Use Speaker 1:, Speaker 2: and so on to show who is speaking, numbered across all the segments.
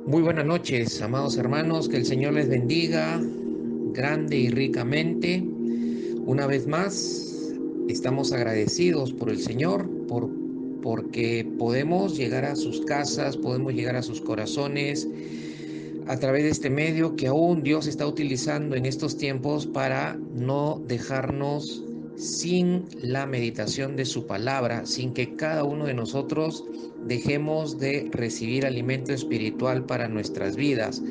Speaker 1: Muy buenas noches, amados hermanos, que el Señor les bendiga grande y ricamente. Una vez más, estamos agradecidos por el Señor, porque podemos llegar a sus casas, podemos llegar a sus corazones a través de este medio que aún Dios está utilizando en estos tiempos para no dejarnos sin la meditación de su palabra, sin que cada uno de nosotros dejemos de recibir alimento espiritual para nuestras vidas.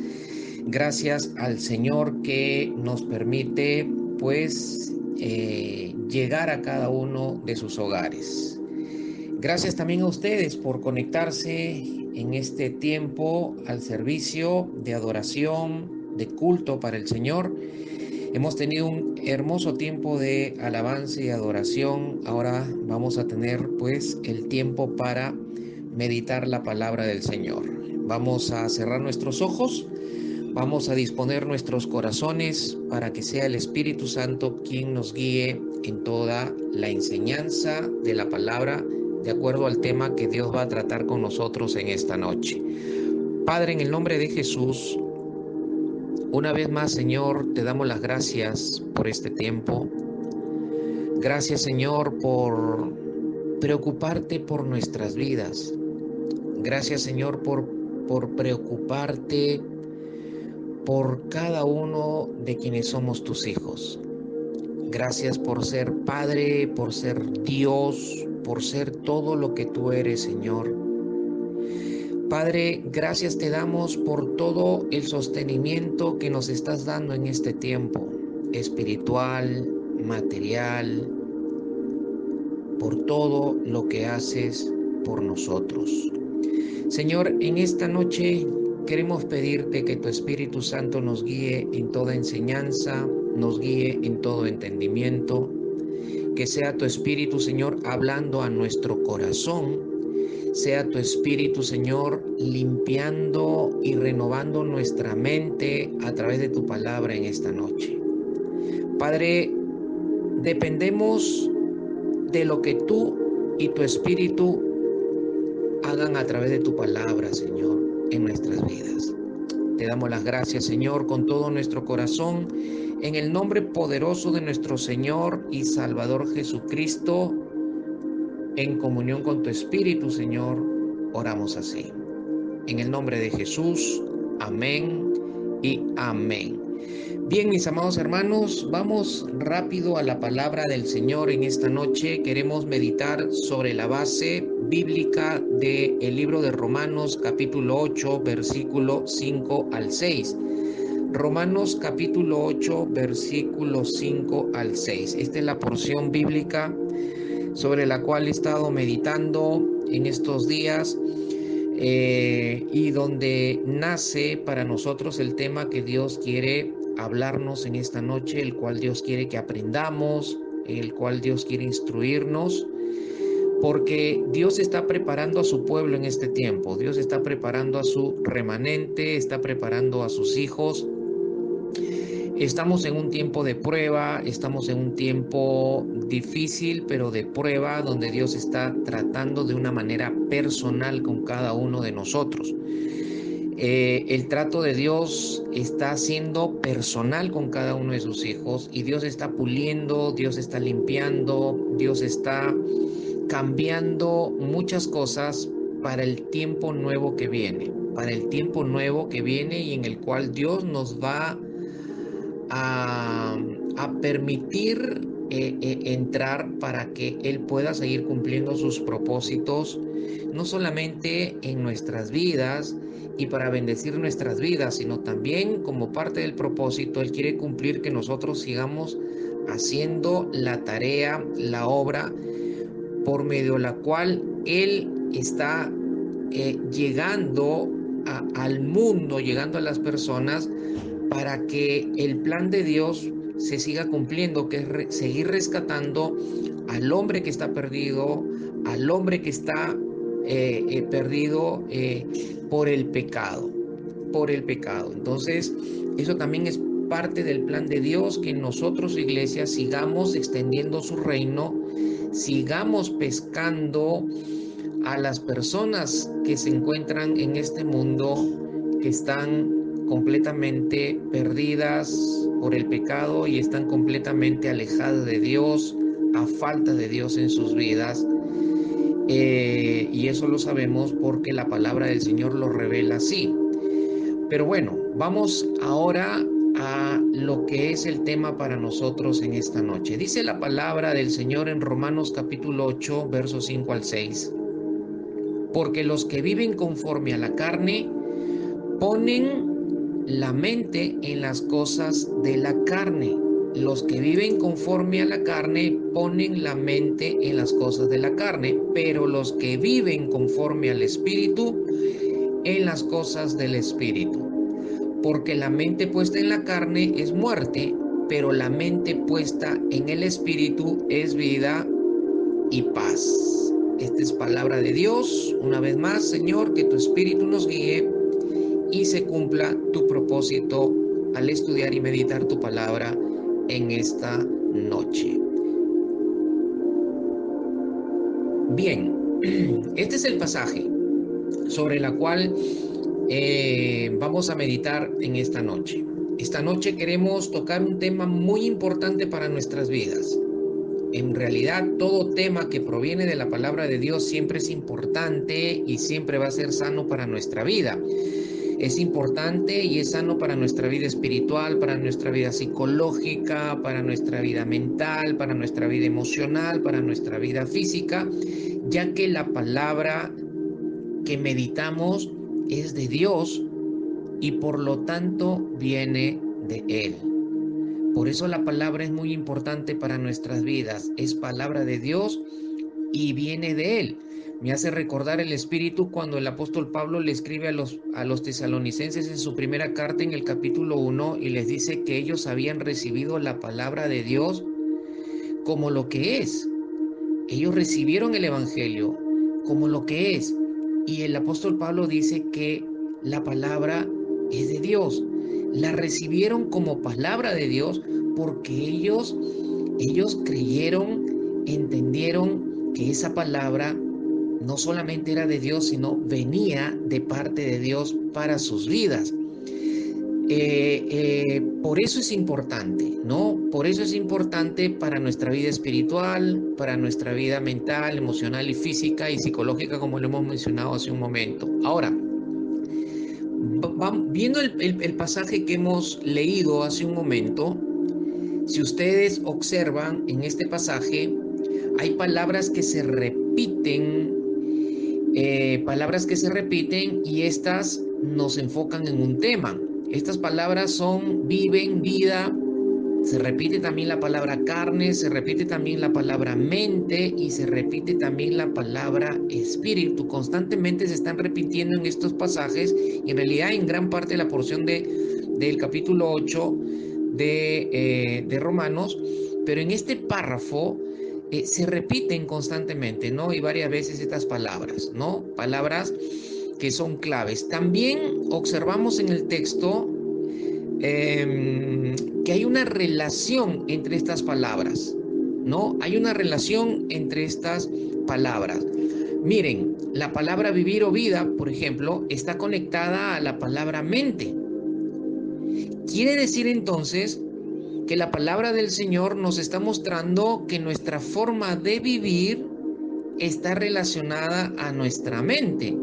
Speaker 1: Gracias al Señor que nos permite llegar a cada uno de sus hogares. Gracias también a ustedes por conectarse en este tiempo al servicio de adoración, de culto para el Señor. Hemos tenido un hermoso tiempo de alabanza y adoración. Ahora vamos a tener el tiempo para meditar la palabra del Señor. Vamos a cerrar nuestros ojos, vamos a disponer nuestros corazones para que sea el Espíritu Santo quien nos guíe en toda la enseñanza de la palabra de acuerdo al tema que Dios va a tratar con nosotros en esta noche. Padre, en el nombre de Jesús, una vez más, Señor, te damos las gracias por este tiempo. Gracias, Señor, por preocuparte por nuestras vidas. Gracias, Señor, por preocuparte por cada uno de quienes somos tus hijos. Gracias por ser Padre, por ser Dios, por ser todo lo que tú eres, Señor. Padre, gracias te damos por todo el sostenimiento que nos estás dando en este tiempo, espiritual, material, por todo lo que haces por nosotros. Señor, en esta noche queremos pedirte que tu Espíritu Santo nos guíe en toda enseñanza, nos guíe en todo entendimiento, que sea tu Espíritu, Señor, hablando a nuestro corazón, sea tu Espíritu, Señor, limpiando y renovando nuestra mente a través de tu palabra en esta noche. Padre, dependemos de lo que tú y tu Espíritu hagan a través de tu palabra, Señor, en nuestras vidas. Te damos las gracias, Señor, con todo nuestro corazón, en el nombre poderoso de nuestro Señor y Salvador Jesucristo, en comunión con tu Espíritu, Señor, oramos así. En el nombre de Jesús, amén y amén. Bien, mis amados hermanos, vamos rápido a la palabra del Señor en esta noche. Queremos meditar sobre la base bíblica del libro de Romanos, capítulo 8, versículo 5 al 6. Romanos capítulo 8, versículo 5 al 6. Esta es la porción bíblica sobre la cual he estado meditando en estos días y donde nace para nosotros el tema que Dios quiere hablarnos en esta noche, el cual Dios quiere que aprendamos, el cual Dios quiere instruirnos, porque Dios está preparando a su pueblo en este tiempo. Dios está preparando a su remanente, está preparando a sus hijos. Estamos en un tiempo de prueba, estamos en un tiempo difícil, pero de prueba, donde Dios está tratando de una manera personal con cada uno de nosotros. El trato de Dios está siendo personal con cada uno de sus hijos, y Dios está puliendo, Dios está limpiando, Dios está cambiando muchas cosas para el tiempo nuevo que viene, y en el cual Dios nos va a permitir entrar para que Él pueda seguir cumpliendo sus propósitos, no solamente en nuestras vidas y para bendecir nuestras vidas, sino también como parte del propósito, Él quiere cumplir que nosotros sigamos haciendo la tarea, la obra, por medio de la cual Él está llegando al mundo, llegando a las personas, para que el plan de Dios se siga cumpliendo, que es seguir rescatando al hombre que está perdido, al hombre que está perdido por el pecado, Entonces, eso también es parte del plan de Dios, que nosotros, iglesia, sigamos extendiendo su reino, sigamos pescando a las personas que se encuentran en este mundo, que están completamente perdidas por el pecado y están completamente alejadas de Dios, a falta de Dios en sus vidas. Y eso lo sabemos porque la palabra del Señor lo revela así. Pero bueno, vamos ahora a lo que es el tema para nosotros en esta noche. Dice la palabra del Señor en Romanos capítulo 8, versos 5 al 6. Porque los que viven conforme a la carne ponen la mente en las cosas de la carne. Los que viven conforme a la carne ponen la mente en las cosas de la carne, pero los que viven conforme al Espíritu, en las cosas del Espíritu. Porque la mente puesta en la carne es muerte, pero la mente puesta en el Espíritu es vida y paz. Esta es palabra de Dios. Una vez más, Señor, que tu Espíritu nos guíe y se cumpla tu propósito al estudiar y meditar tu palabra en esta noche. Bien, este es el pasaje sobre el cual vamos a meditar en esta noche. Esta noche queremos tocar un tema muy importante para nuestras vidas. En realidad, todo tema que proviene de la palabra de Dios siempre es importante y siempre va a ser sano para nuestra vida. Es importante y es sano para nuestra vida espiritual, para nuestra vida psicológica, para nuestra vida mental, para nuestra vida emocional, para nuestra vida física, ya que la palabra que meditamos es de Dios y por lo tanto viene de Él. Por eso la palabra es muy importante para nuestras vidas. Es palabra de Dios y viene de Él. Me hace recordar el Espíritu cuando el apóstol Pablo le escribe a los tesalonicenses en su primera carta en el capítulo 1 y les dice que ellos habían recibido la palabra de Dios como lo que es. Ellos recibieron el Evangelio como lo que es. Y el apóstol Pablo dice que la palabra es de Dios. La recibieron como palabra de Dios porque ellos creyeron, entendieron que esa palabra no solamente era de Dios, sino venía de parte de Dios para sus vidas. Por eso es importante, ¿no? Por eso es importante para nuestra vida espiritual, para nuestra vida mental, emocional y física y psicológica, como lo hemos mencionado hace un momento. Ahora, viendo el pasaje que hemos leído hace un momento, si ustedes observan en este pasaje, hay palabras que se repiten, y estas nos enfocan en un tema. Estas palabras son viven, vida, se repite también la palabra carne, se repite también la palabra mente y se repite también la palabra espíritu. Constantemente se están repitiendo en estos pasajes y en realidad en gran parte de la porción del capítulo 8 de Romanos, pero en este párrafo se repiten constantemente, ¿no? Y varias veces estas palabras, ¿no? Palabras que son claves. También observamos en el texto que hay una relación entre estas palabras, ¿no? Hay una relación entre estas palabras. Miren, la palabra vivir o vida, por ejemplo, está conectada a la palabra mente. Quiere decir entonces que la palabra del Señor nos está mostrando que nuestra forma de vivir está relacionada a nuestra mente,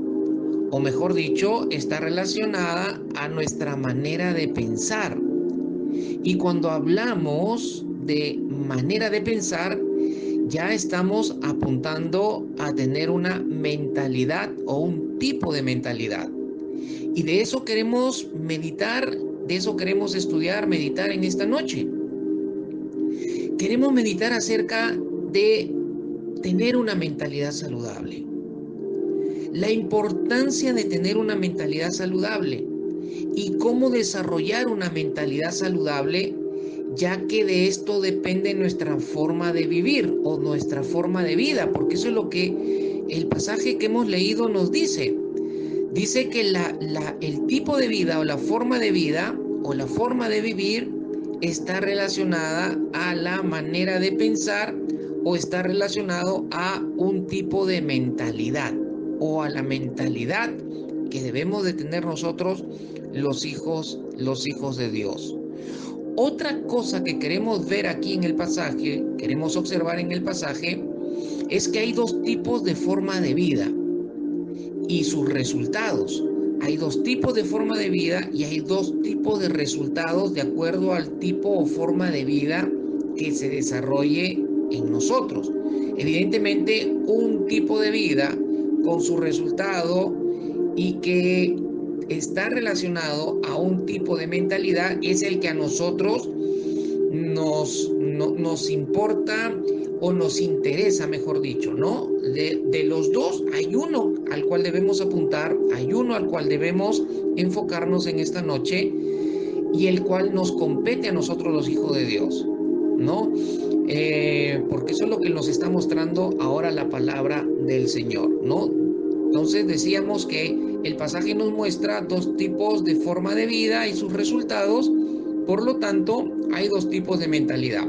Speaker 1: o mejor dicho, está relacionada a nuestra manera de pensar. Y cuando hablamos de manera de pensar, ya estamos apuntando a tener una mentalidad o un tipo de mentalidad. Y de eso queremos meditar, de eso queremos estudiar, meditar en esta noche. Queremos meditar acerca de tener una mentalidad saludable. La importancia de tener una mentalidad saludable y cómo desarrollar una mentalidad saludable, ya que de esto depende nuestra forma de vivir o nuestra forma de vida, porque eso es lo que el pasaje que hemos leído nos dice. Dice que el tipo de vida o la forma de vida o la forma de vivir está relacionada a la manera de pensar o está relacionado a un tipo de mentalidad o a la mentalidad que debemos de tener nosotros los hijos de Dios. Otra cosa que queremos ver aquí en el pasaje, queremos observar en el pasaje, es que hay dos tipos de forma de vida y sus resultados. Hay dos tipos de forma de vida y hay dos tipos de resultados de acuerdo al tipo o forma de vida que se desarrolle en nosotros. Evidentemente, un tipo de vida con su resultado y que está relacionado a un tipo de mentalidad es el que a nosotros nos importa o nos interesa, mejor dicho, ¿no? De los dos hay uno al cual debemos apuntar, hay uno al cual debemos enfocarnos en esta noche y el cual nos compete a nosotros los hijos de Dios, ¿no? Porque eso es lo que nos está mostrando ahora la palabra del Señor, ¿no? Entonces decíamos que el pasaje nos muestra dos tipos de forma de vida y sus resultados, por lo tanto, hay dos tipos de mentalidad.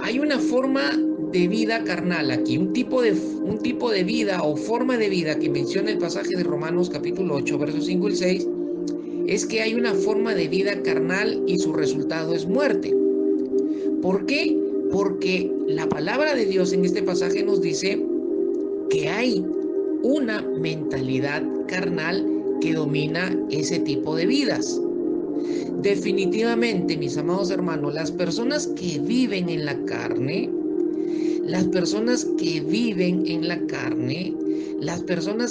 Speaker 1: Hay una forma de vida carnal aquí, un tipo de vida o forma de vida que menciona el pasaje de Romanos capítulo 8, versos 5 y 6, es que hay una forma de vida carnal y su resultado es muerte. ¿Por qué? Porque la palabra de Dios en este pasaje nos dice que hay una mentalidad carnal que domina ese tipo de vidas. Definitivamente, mis amados hermanos, las personas que viven en la carne, las personas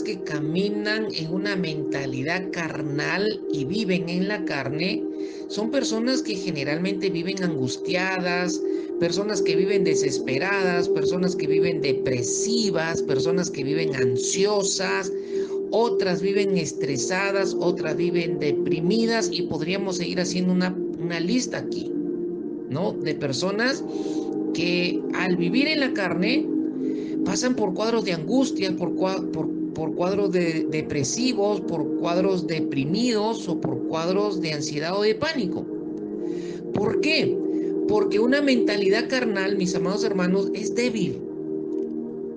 Speaker 1: que caminan en una mentalidad carnal y viven en la carne, son personas que generalmente viven angustiadas, personas que viven desesperadas, personas que viven depresivas, personas que viven ansiosas, otras viven estresadas, otras viven deprimidas y podríamos seguir haciendo una lista aquí, ¿no? De personas que al vivir en la carne pasan por cuadros de angustia, por cuadros depresivos, por cuadros deprimidos o por cuadros de ansiedad o de pánico. ¿Por qué? Porque una mentalidad carnal, mis amados hermanos, es débil.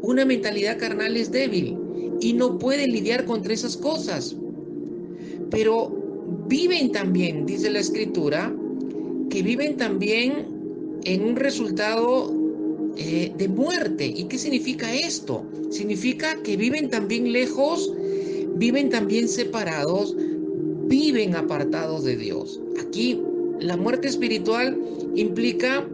Speaker 1: Una mentalidad carnal es débil y no puede lidiar contra esas cosas. Pero viven también, dice la Escritura, que viven también en un resultado de muerte. ¿Y qué significa esto? Significa que viven también lejos, viven también separados, viven apartados de Dios. Aquí la muerte espiritual implica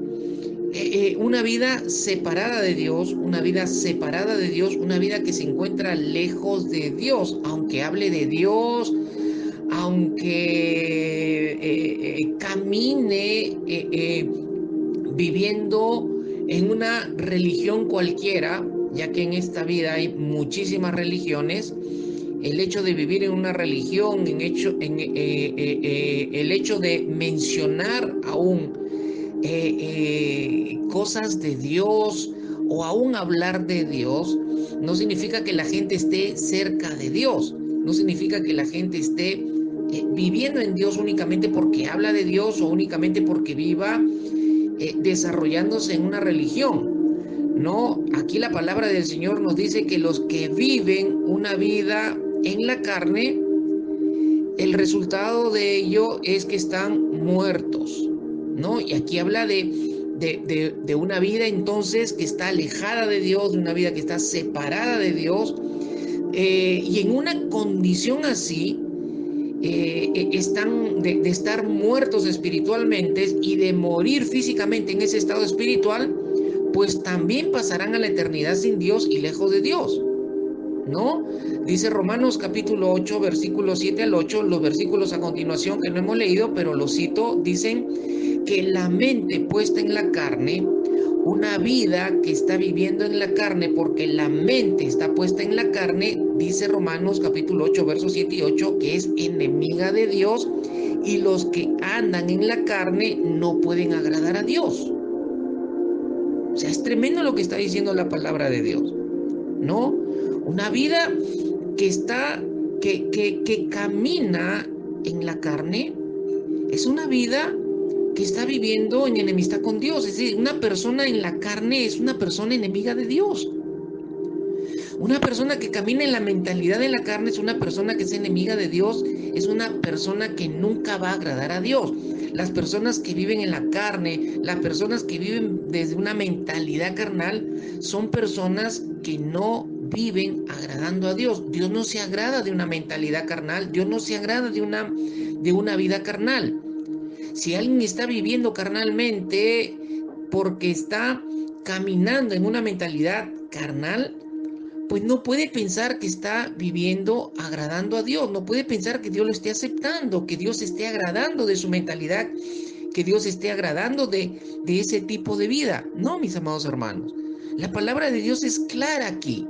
Speaker 1: una vida separada de Dios, una vida que se encuentra lejos de Dios, aunque hable de Dios, aunque camine viviendo en una religión cualquiera, ya que en esta vida hay muchísimas religiones. El hecho de vivir en una religión, el hecho de mencionar aún cosas de Dios o aún hablar de Dios, no significa que la gente esté cerca de Dios, no significa que la gente esté viviendo en Dios únicamente porque habla de Dios o únicamente porque viva desarrollándose en una religión. No, aquí la palabra del Señor nos dice que los que viven una vida en la carne, el resultado de ello es que están muertos, ¿no? Y aquí habla de una vida entonces que está alejada de Dios, de una vida que está separada de Dios, y en una condición así, están de estar muertos espiritualmente y de morir físicamente en ese estado espiritual, pues también pasarán a la eternidad sin Dios y lejos de Dios, ¿no? Dice Romanos capítulo 8, versículos 7 al 8, los versículos a continuación que no hemos leído, pero los cito, dicen que la mente puesta en la carne, una vida que está viviendo en la carne porque la mente está puesta en la carne, dice Romanos capítulo 8, versos 7 y 8, que es enemiga de Dios y los que andan en la carne no pueden agradar a Dios. O sea, es tremendo lo que está diciendo la palabra de Dios, ¿no? Una vida que camina en la carne es una vida que está viviendo en enemistad con Dios. Es decir, una persona en la carne es una persona enemiga de Dios. Una persona que camina en la mentalidad de la carne es una persona que es enemiga de Dios, es una persona que nunca va a agradar a Dios. Las personas que viven en la carne, las personas que viven desde una mentalidad carnal, son personas que no viven agradando a Dios. Dios no se agrada de una mentalidad carnal, Dios no se agrada de una vida carnal. Si alguien está viviendo carnalmente porque está caminando en una mentalidad carnal, pues no puede pensar que está viviendo agradando a Dios, no puede pensar que Dios lo esté aceptando, que Dios esté agradando de su mentalidad, que Dios esté agradando de ese tipo de vida. No, mis amados hermanos, la palabra de Dios es clara aquí.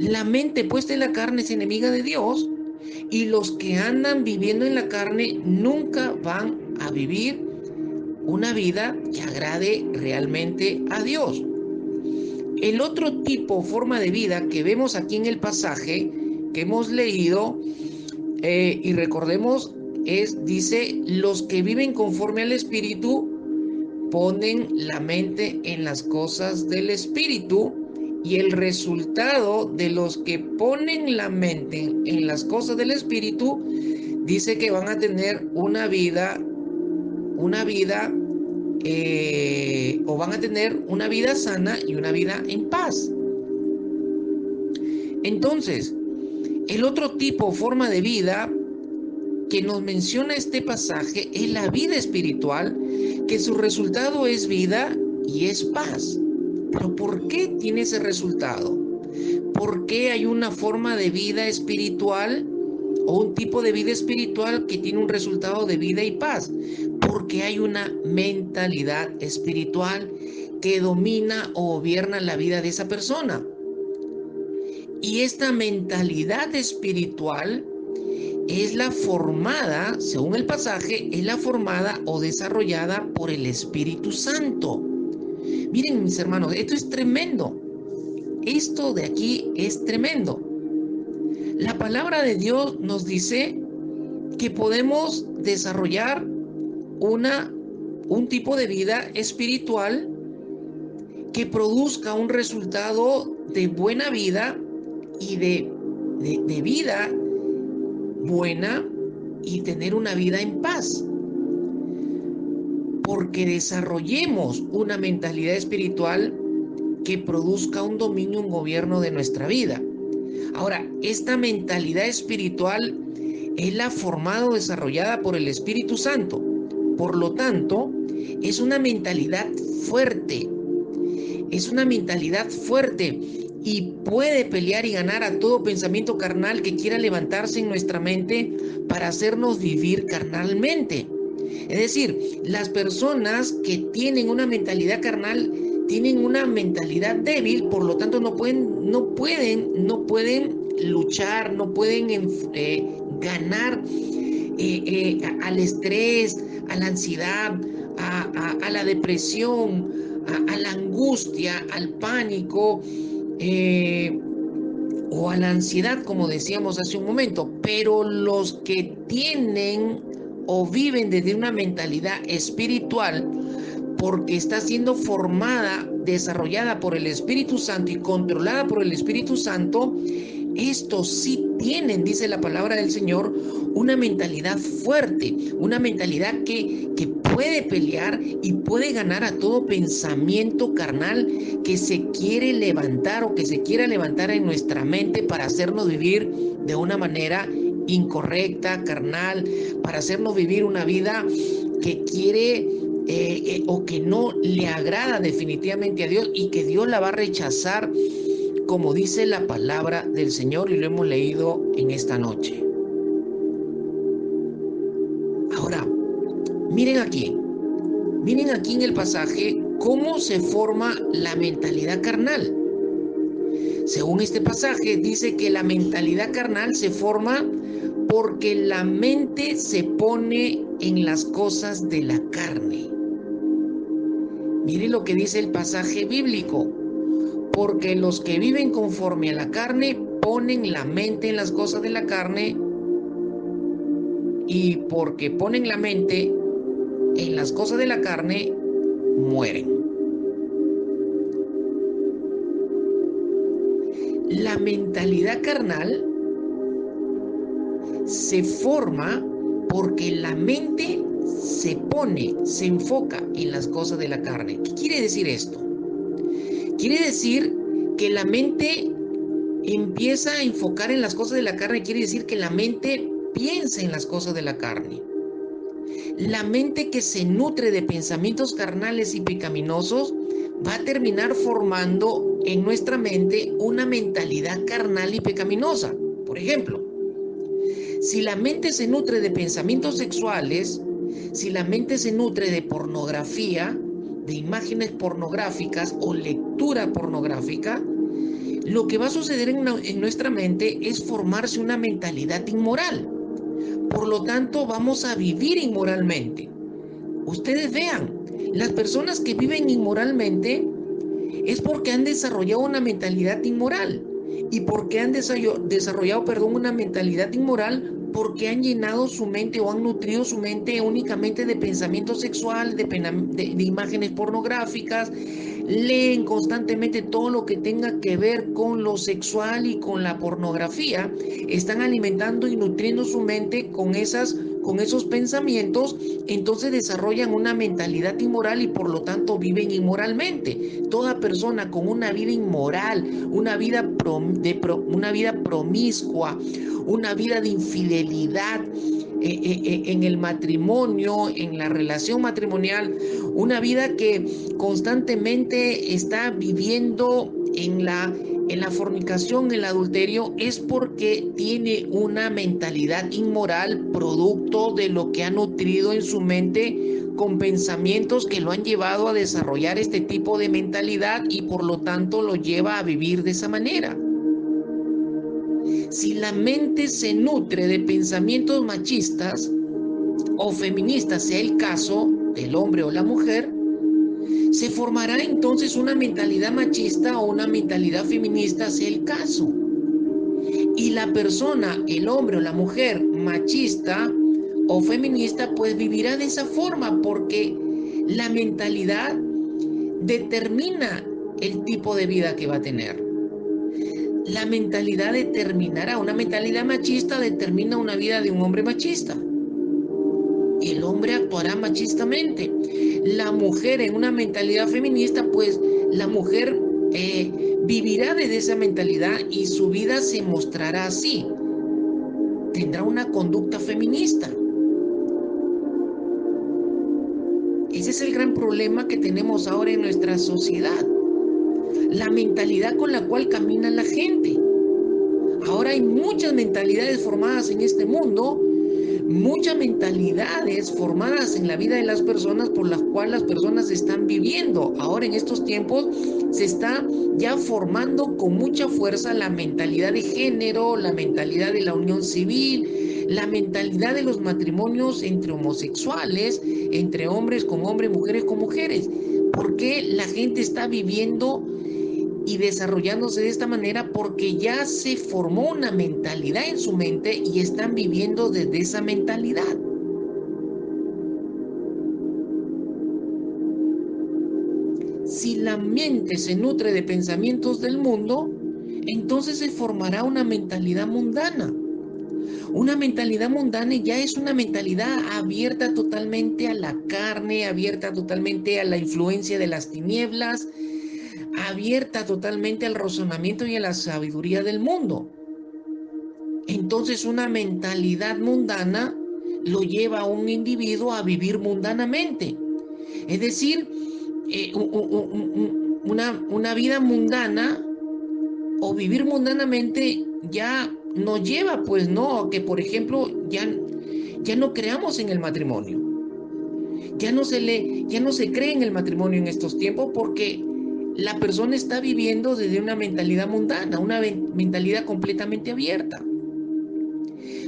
Speaker 1: La mente puesta en la carne es enemiga de Dios, y los que andan viviendo en la carne nunca van a vivir una vida que agrade realmente a Dios. El otro tipo o forma de vida que vemos aquí en el pasaje que hemos leído, y recordemos, dice, los que viven conforme al Espíritu ponen la mente en las cosas del Espíritu, y el resultado de los que ponen la mente en las cosas del Espíritu dice que van a tener una vida o van a tener una vida sana y una vida en paz. Entonces, el otro tipo o forma de vida que nos menciona este pasaje es la vida espiritual, que su resultado es vida y es paz. Pero ¿por qué tiene ese resultado? ¿Por qué hay una forma de vida espiritual o un tipo de vida espiritual que tiene un resultado de vida y paz? Porque hay una mentalidad espiritual que domina o gobierna la vida de esa persona. Y esta mentalidad espiritual es la formada, según el pasaje, es la formada o desarrollada por el Espíritu Santo. Miren, mis hermanos, esto es tremendo. Esto de aquí es tremendo. La palabra de Dios nos dice que podemos desarrollar un tipo de vida espiritual que produzca un resultado de buena vida y de vida buena y tener una vida en paz. Porque desarrollemos una mentalidad espiritual que produzca un dominio, un gobierno de nuestra vida. Ahora, esta mentalidad espiritual es la formada o desarrollada por el Espíritu Santo. Por lo tanto, es una mentalidad fuerte. Es una mentalidad fuerte y puede pelear y ganar a todo pensamiento carnal que quiera levantarse en nuestra mente para hacernos vivir carnalmente. Es decir, las personas que tienen una mentalidad carnal tienen una mentalidad débil, por lo tanto no pueden luchar, no pueden ganar al estrés, a la ansiedad, a la depresión, a la angustia, al pánico o a la ansiedad, como decíamos hace un momento. Pero los que tienen o viven desde una mentalidad espiritual, porque está siendo formada, desarrollada por el Espíritu Santo y controlada por el Espíritu Santo, estos sí tienen, dice la palabra del Señor, una mentalidad fuerte, una mentalidad que puede pelear y puede ganar a todo pensamiento carnal que se quiere levantar o que se quiera levantar en nuestra mente para hacernos vivir de una manera incorrecta, carnal, para hacernos vivir una vida que quiere o que no le agrada definitivamente a Dios y que Dios la va a rechazar, como dice la palabra del Señor y lo hemos leído en esta noche. Ahora, miren aquí en el pasaje cómo se forma la mentalidad carnal. Según este pasaje dice que la mentalidad carnal se forma porque la mente se pone en las cosas de la carne. Miren lo que dice el pasaje bíblico. Porque los que viven conforme a la carne ponen la mente en las cosas de la carne, y porque ponen la mente en las cosas de la carne, mueren. La mentalidad carnal se forma porque la mente se enfoca en las cosas de la carne. ¿Qué quiere decir esto? Quiere decir que la mente empieza a enfocar en las cosas de la carne, quiere decir que la mente piensa en las cosas de la carne. La mente que se nutre de pensamientos carnales y pecaminosos va a terminar formando en nuestra mente una mentalidad carnal y pecaminosa. Por ejemplo, si la mente se nutre de pensamientos sexuales, si la mente se nutre de pornografía, de imágenes pornográficas o lectura pornográfica, lo que va a suceder en nuestra mente es formarse una mentalidad inmoral. Por lo tanto, vamos a vivir inmoralmente. Ustedes vean, las personas que viven inmoralmente es porque han desarrollado una mentalidad inmoral. ¿Y por qué han desarrollado, una mentalidad inmoral? Porque han llenado su mente o han nutrido su mente únicamente de pensamiento sexual, de imágenes pornográficas, leen constantemente todo lo que tenga que ver con lo sexual y con la pornografía, están alimentando y nutriendo su mente con esos pensamientos, entonces desarrollan una mentalidad inmoral y por lo tanto viven inmoralmente. Toda persona con una vida inmoral, una vida promiscua, una vida de infidelidad en el matrimonio, en la relación matrimonial, una vida que constantemente está viviendo en la fornicación, el adulterio, es porque tiene una mentalidad inmoral producto de lo que ha nutrido en su mente con pensamientos que lo han llevado a desarrollar este tipo de mentalidad y por lo tanto lo lleva a vivir de esa manera. Si la mente se nutre de pensamientos machistas o feministas, sea el caso del hombre o la mujer, se formará entonces una mentalidad machista o una mentalidad feminista, sea el caso. Y la persona, el hombre o la mujer machista o feminista, pues vivirá de esa forma porque la mentalidad determina el tipo de vida que va a tener. La mentalidad determinará, una mentalidad machista determina una vida de un hombre machista. El hombre actuará machistamente. La mujer en una mentalidad feminista, pues la mujer vivirá desde esa mentalidad y su vida se mostrará así. Tendrá una conducta feminista. Ese es el gran problema que tenemos ahora en nuestra sociedad. La mentalidad con la cual camina la gente. Ahora hay muchas mentalidades formadas en este mundo, muchas mentalidades formadas en la vida de las personas por las cuales las personas están viviendo. Ahora en estos tiempos se está ya formando con mucha fuerza la mentalidad de género, la mentalidad de la unión civil, la mentalidad de los matrimonios entre homosexuales, entre hombres con hombres, mujeres con mujeres. Porque la gente está viviendo y desarrollándose de esta manera porque ya se formó una mentalidad en su mente y están viviendo desde esa mentalidad. Si la mente se nutre de pensamientos del mundo, entonces se formará una mentalidad mundana. Una mentalidad mundana ya es una mentalidad abierta totalmente a la carne, abierta totalmente a la influencia de las tinieblas, abierta totalmente al razonamiento y a la sabiduría del mundo. Entonces una mentalidad mundana lo lleva a un individuo a vivir mundanamente. Es decir, una vida mundana o vivir mundanamente ya nos lleva, pues, no, a que, por ejemplo, ya no creamos en el matrimonio. Ya no se cree en el matrimonio en estos tiempos porque la persona está viviendo desde una mentalidad mundana, una mentalidad completamente abierta.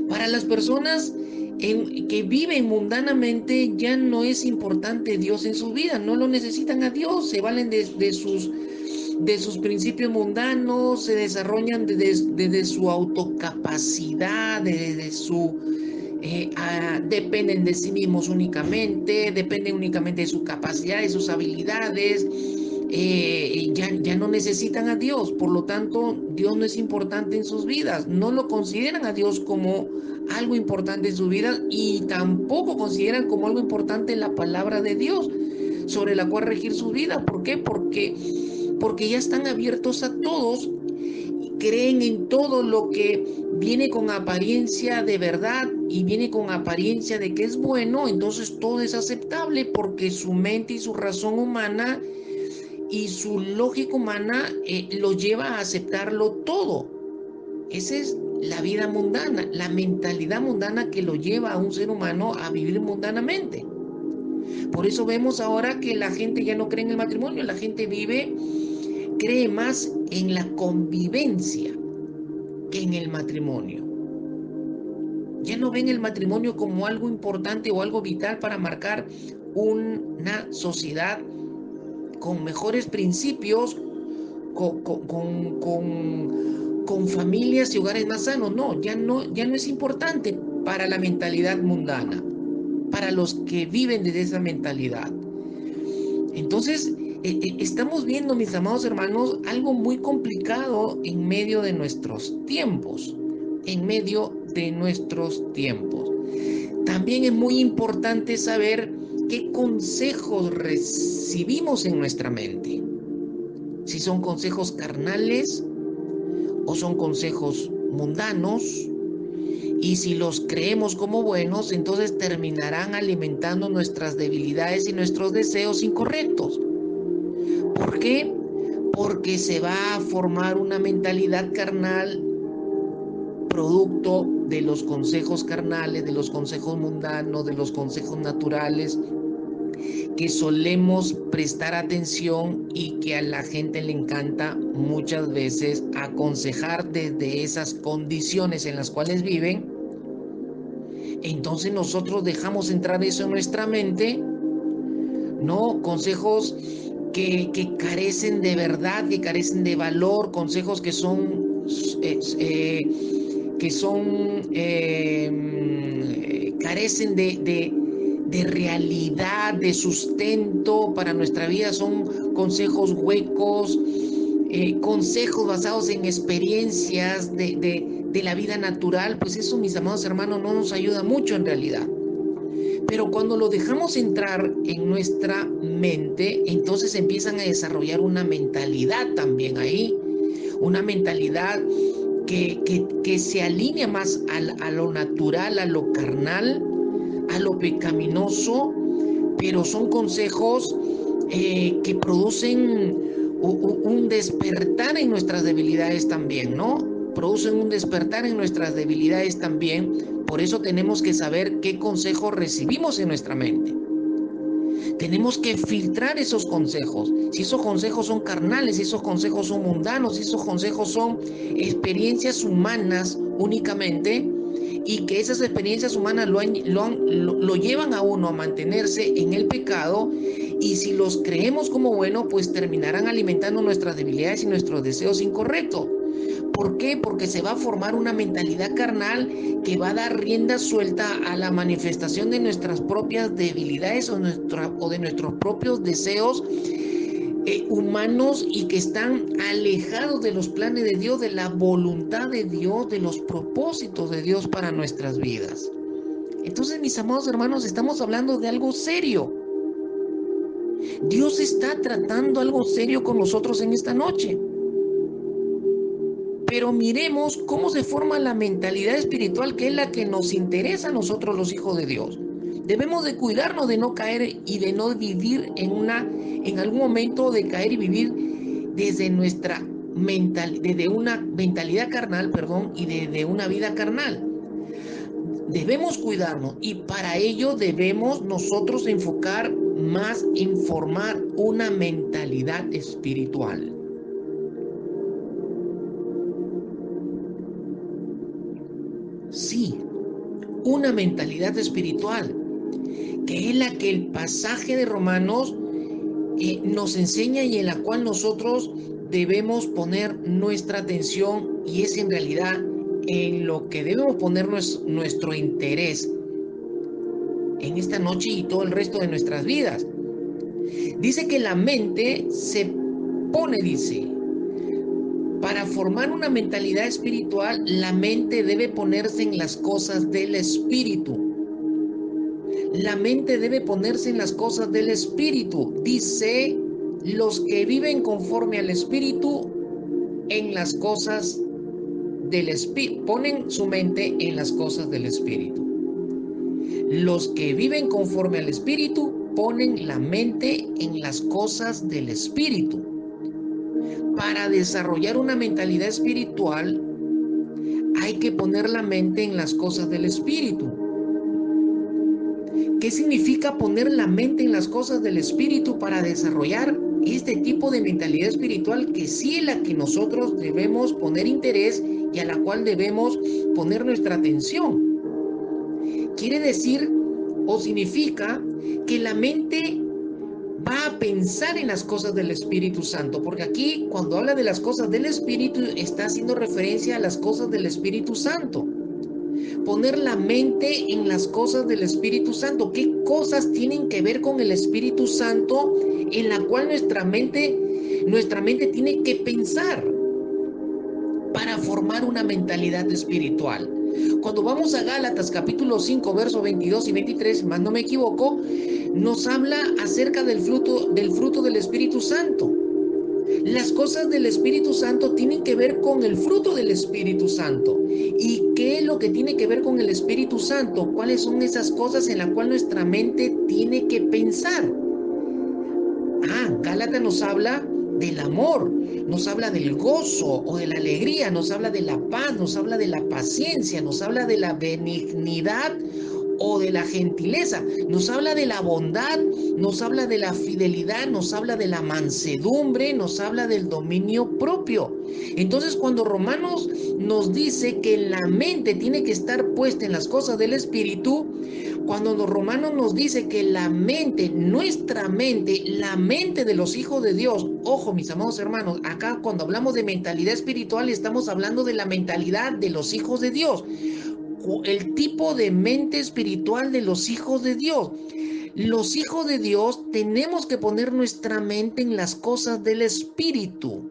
Speaker 1: Para las personas que viven mundanamente ya no es importante Dios en su vida, no lo necesitan a Dios, se valen de sus principios mundanos, se desarrollan desde su autocapacidad, dependen de sí mismos únicamente, dependen únicamente de su capacidad, de sus habilidades, ya no necesitan a Dios, por lo tanto Dios no es importante en sus vidas, no lo consideran a Dios como algo importante en su vida y tampoco consideran como algo importante la palabra de Dios sobre la cual regir su vida. ¿Por qué? Porque ya están abiertos a todos, creen en todo lo que viene con apariencia de verdad y viene con apariencia de que es bueno, entonces todo es aceptable porque su mente y su razón humana y su lógica humana lo lleva a aceptarlo todo. Esa es la vida mundana, la mentalidad mundana que lo lleva a un ser humano a vivir mundanamente. Por eso vemos ahora que la gente ya no cree en el matrimonio, la gente cree más en la convivencia que en el matrimonio. Ya no ven el matrimonio como algo importante o algo vital para marcar una sociedad con mejores principios, con familias y hogares más sanos. No, ya no es importante para la mentalidad mundana, para los que viven desde esa mentalidad. Entonces, estamos viendo, mis amados hermanos, algo muy complicado en medio de nuestros tiempos. En medio de nuestros tiempos. También es muy importante saber qué consejos recibimos en nuestra mente. Si son consejos carnales o son consejos mundanos. Y si los creemos como buenos, entonces terminarán alimentando nuestras debilidades y nuestros deseos incorrectos. ¿Por qué? Porque se va a formar una mentalidad carnal producto de los consejos carnales, de los consejos mundanos, de los consejos naturales, que solemos prestar atención y que a la gente le encanta muchas veces aconsejar desde esas condiciones en las cuales viven. Entonces nosotros dejamos entrar eso en nuestra mente, ¿no? Consejos que carecen de verdad, que carecen de valor, consejos que son carecen de realidad, de sustento para nuestra vida, son consejos huecos, consejos basados en experiencias de la vida natural. Pues eso, mis amados hermanos, no nos ayuda mucho en realidad. Pero cuando lo dejamos entrar en nuestra mente, entonces empiezan a desarrollar una mentalidad también ahí, una mentalidad que se alinea más a lo natural, a lo carnal, a lo pecaminoso, pero son consejos que producen un despertar en nuestras debilidades también, ¿no? Producen un despertar en nuestras debilidades también. Por eso tenemos que saber qué consejos recibimos en nuestra mente. Tenemos que filtrar esos consejos. Si esos consejos son carnales, si esos consejos son mundanos, si esos consejos son experiencias humanas únicamente, y que esas experiencias humanas lo llevan a uno a mantenerse en el pecado, y si los creemos como buenos, pues terminarán alimentando nuestras debilidades y nuestros deseos incorrectos. ¿Por qué? Porque se va a formar una mentalidad carnal que va a dar rienda suelta a la manifestación de nuestras propias debilidades o de nuestros propios deseos humanos, y que están alejados de los planes de Dios, de la voluntad de Dios, de los propósitos de Dios para nuestras vidas. Entonces, mis amados hermanos, estamos hablando de algo serio. Dios está tratando algo serio con nosotros en esta noche. Pero miremos cómo se forma la mentalidad espiritual, que es la que nos interesa a nosotros los hijos de Dios. Debemos de cuidarnos de no caer y de no vivir en algún momento de caer y vivir desde desde una mentalidad carnal, y desde una vida carnal. Debemos cuidarnos, y para ello debemos nosotros enfocar más en formar una mentalidad espiritual. Sí, una mentalidad espiritual, que es la que el pasaje de Romanos nos enseña y en la cual nosotros debemos poner nuestra atención, y es en realidad en lo que debemos poner nuestro interés en esta noche y todo el resto de nuestras vidas. Dice que la mente se pone, dice, para formar una mentalidad espiritual, la mente debe ponerse en las cosas del espíritu. La mente debe ponerse en las cosas del espíritu. Dice, los que viven conforme al espíritu, en las cosas del espíritu, ponen su mente en las cosas del espíritu. Los que viven conforme al espíritu ponen la mente en las cosas del espíritu. Para desarrollar una mentalidad espiritual hay que poner la mente en las cosas del espíritu. ¿Qué significa poner la mente en las cosas del espíritu para desarrollar este tipo de mentalidad espiritual que sí es la que nosotros debemos poner interés y a la cual debemos poner nuestra atención? Quiere decir o significa que la mente va a pensar en las cosas del Espíritu Santo, porque aquí cuando habla de las cosas del Espíritu está haciendo referencia a las cosas del Espíritu Santo. Poner la mente en las cosas del Espíritu Santo. ¿Qué cosas tienen que ver con el Espíritu Santo en la cual nuestra mente tiene que pensar para formar una mentalidad espiritual? Cuando vamos a Gálatas capítulo 5, versos 22 y 23, más no me equivoco, nos habla acerca del fruto del Espíritu Santo. Las cosas del Espíritu Santo tienen que ver con el fruto del Espíritu Santo. ¿Y qué es lo que tiene que ver con el Espíritu Santo? ¿Cuáles son esas cosas en las cuales nuestra mente tiene que pensar? Gálatas nos habla del amor, nos habla del gozo o de la alegría, nos habla de la paz, nos habla de la paciencia, nos habla de la benignidad o de la gentileza, nos habla de la bondad, nos habla de la fidelidad, nos habla de la mansedumbre, nos habla del dominio propio. Entonces, cuando Romanos nos dice que la mente tiene que estar puesta en las cosas del Espíritu, cuando los Romanos nos dice que la mente, nuestra mente, la mente de los hijos de Dios, ojo mis amados hermanos, acá cuando hablamos de mentalidad espiritual estamos hablando de la mentalidad de los hijos de Dios, el tipo de mente espiritual de los hijos de Dios. Los hijos de Dios tenemos que poner nuestra mente en las cosas del Espíritu.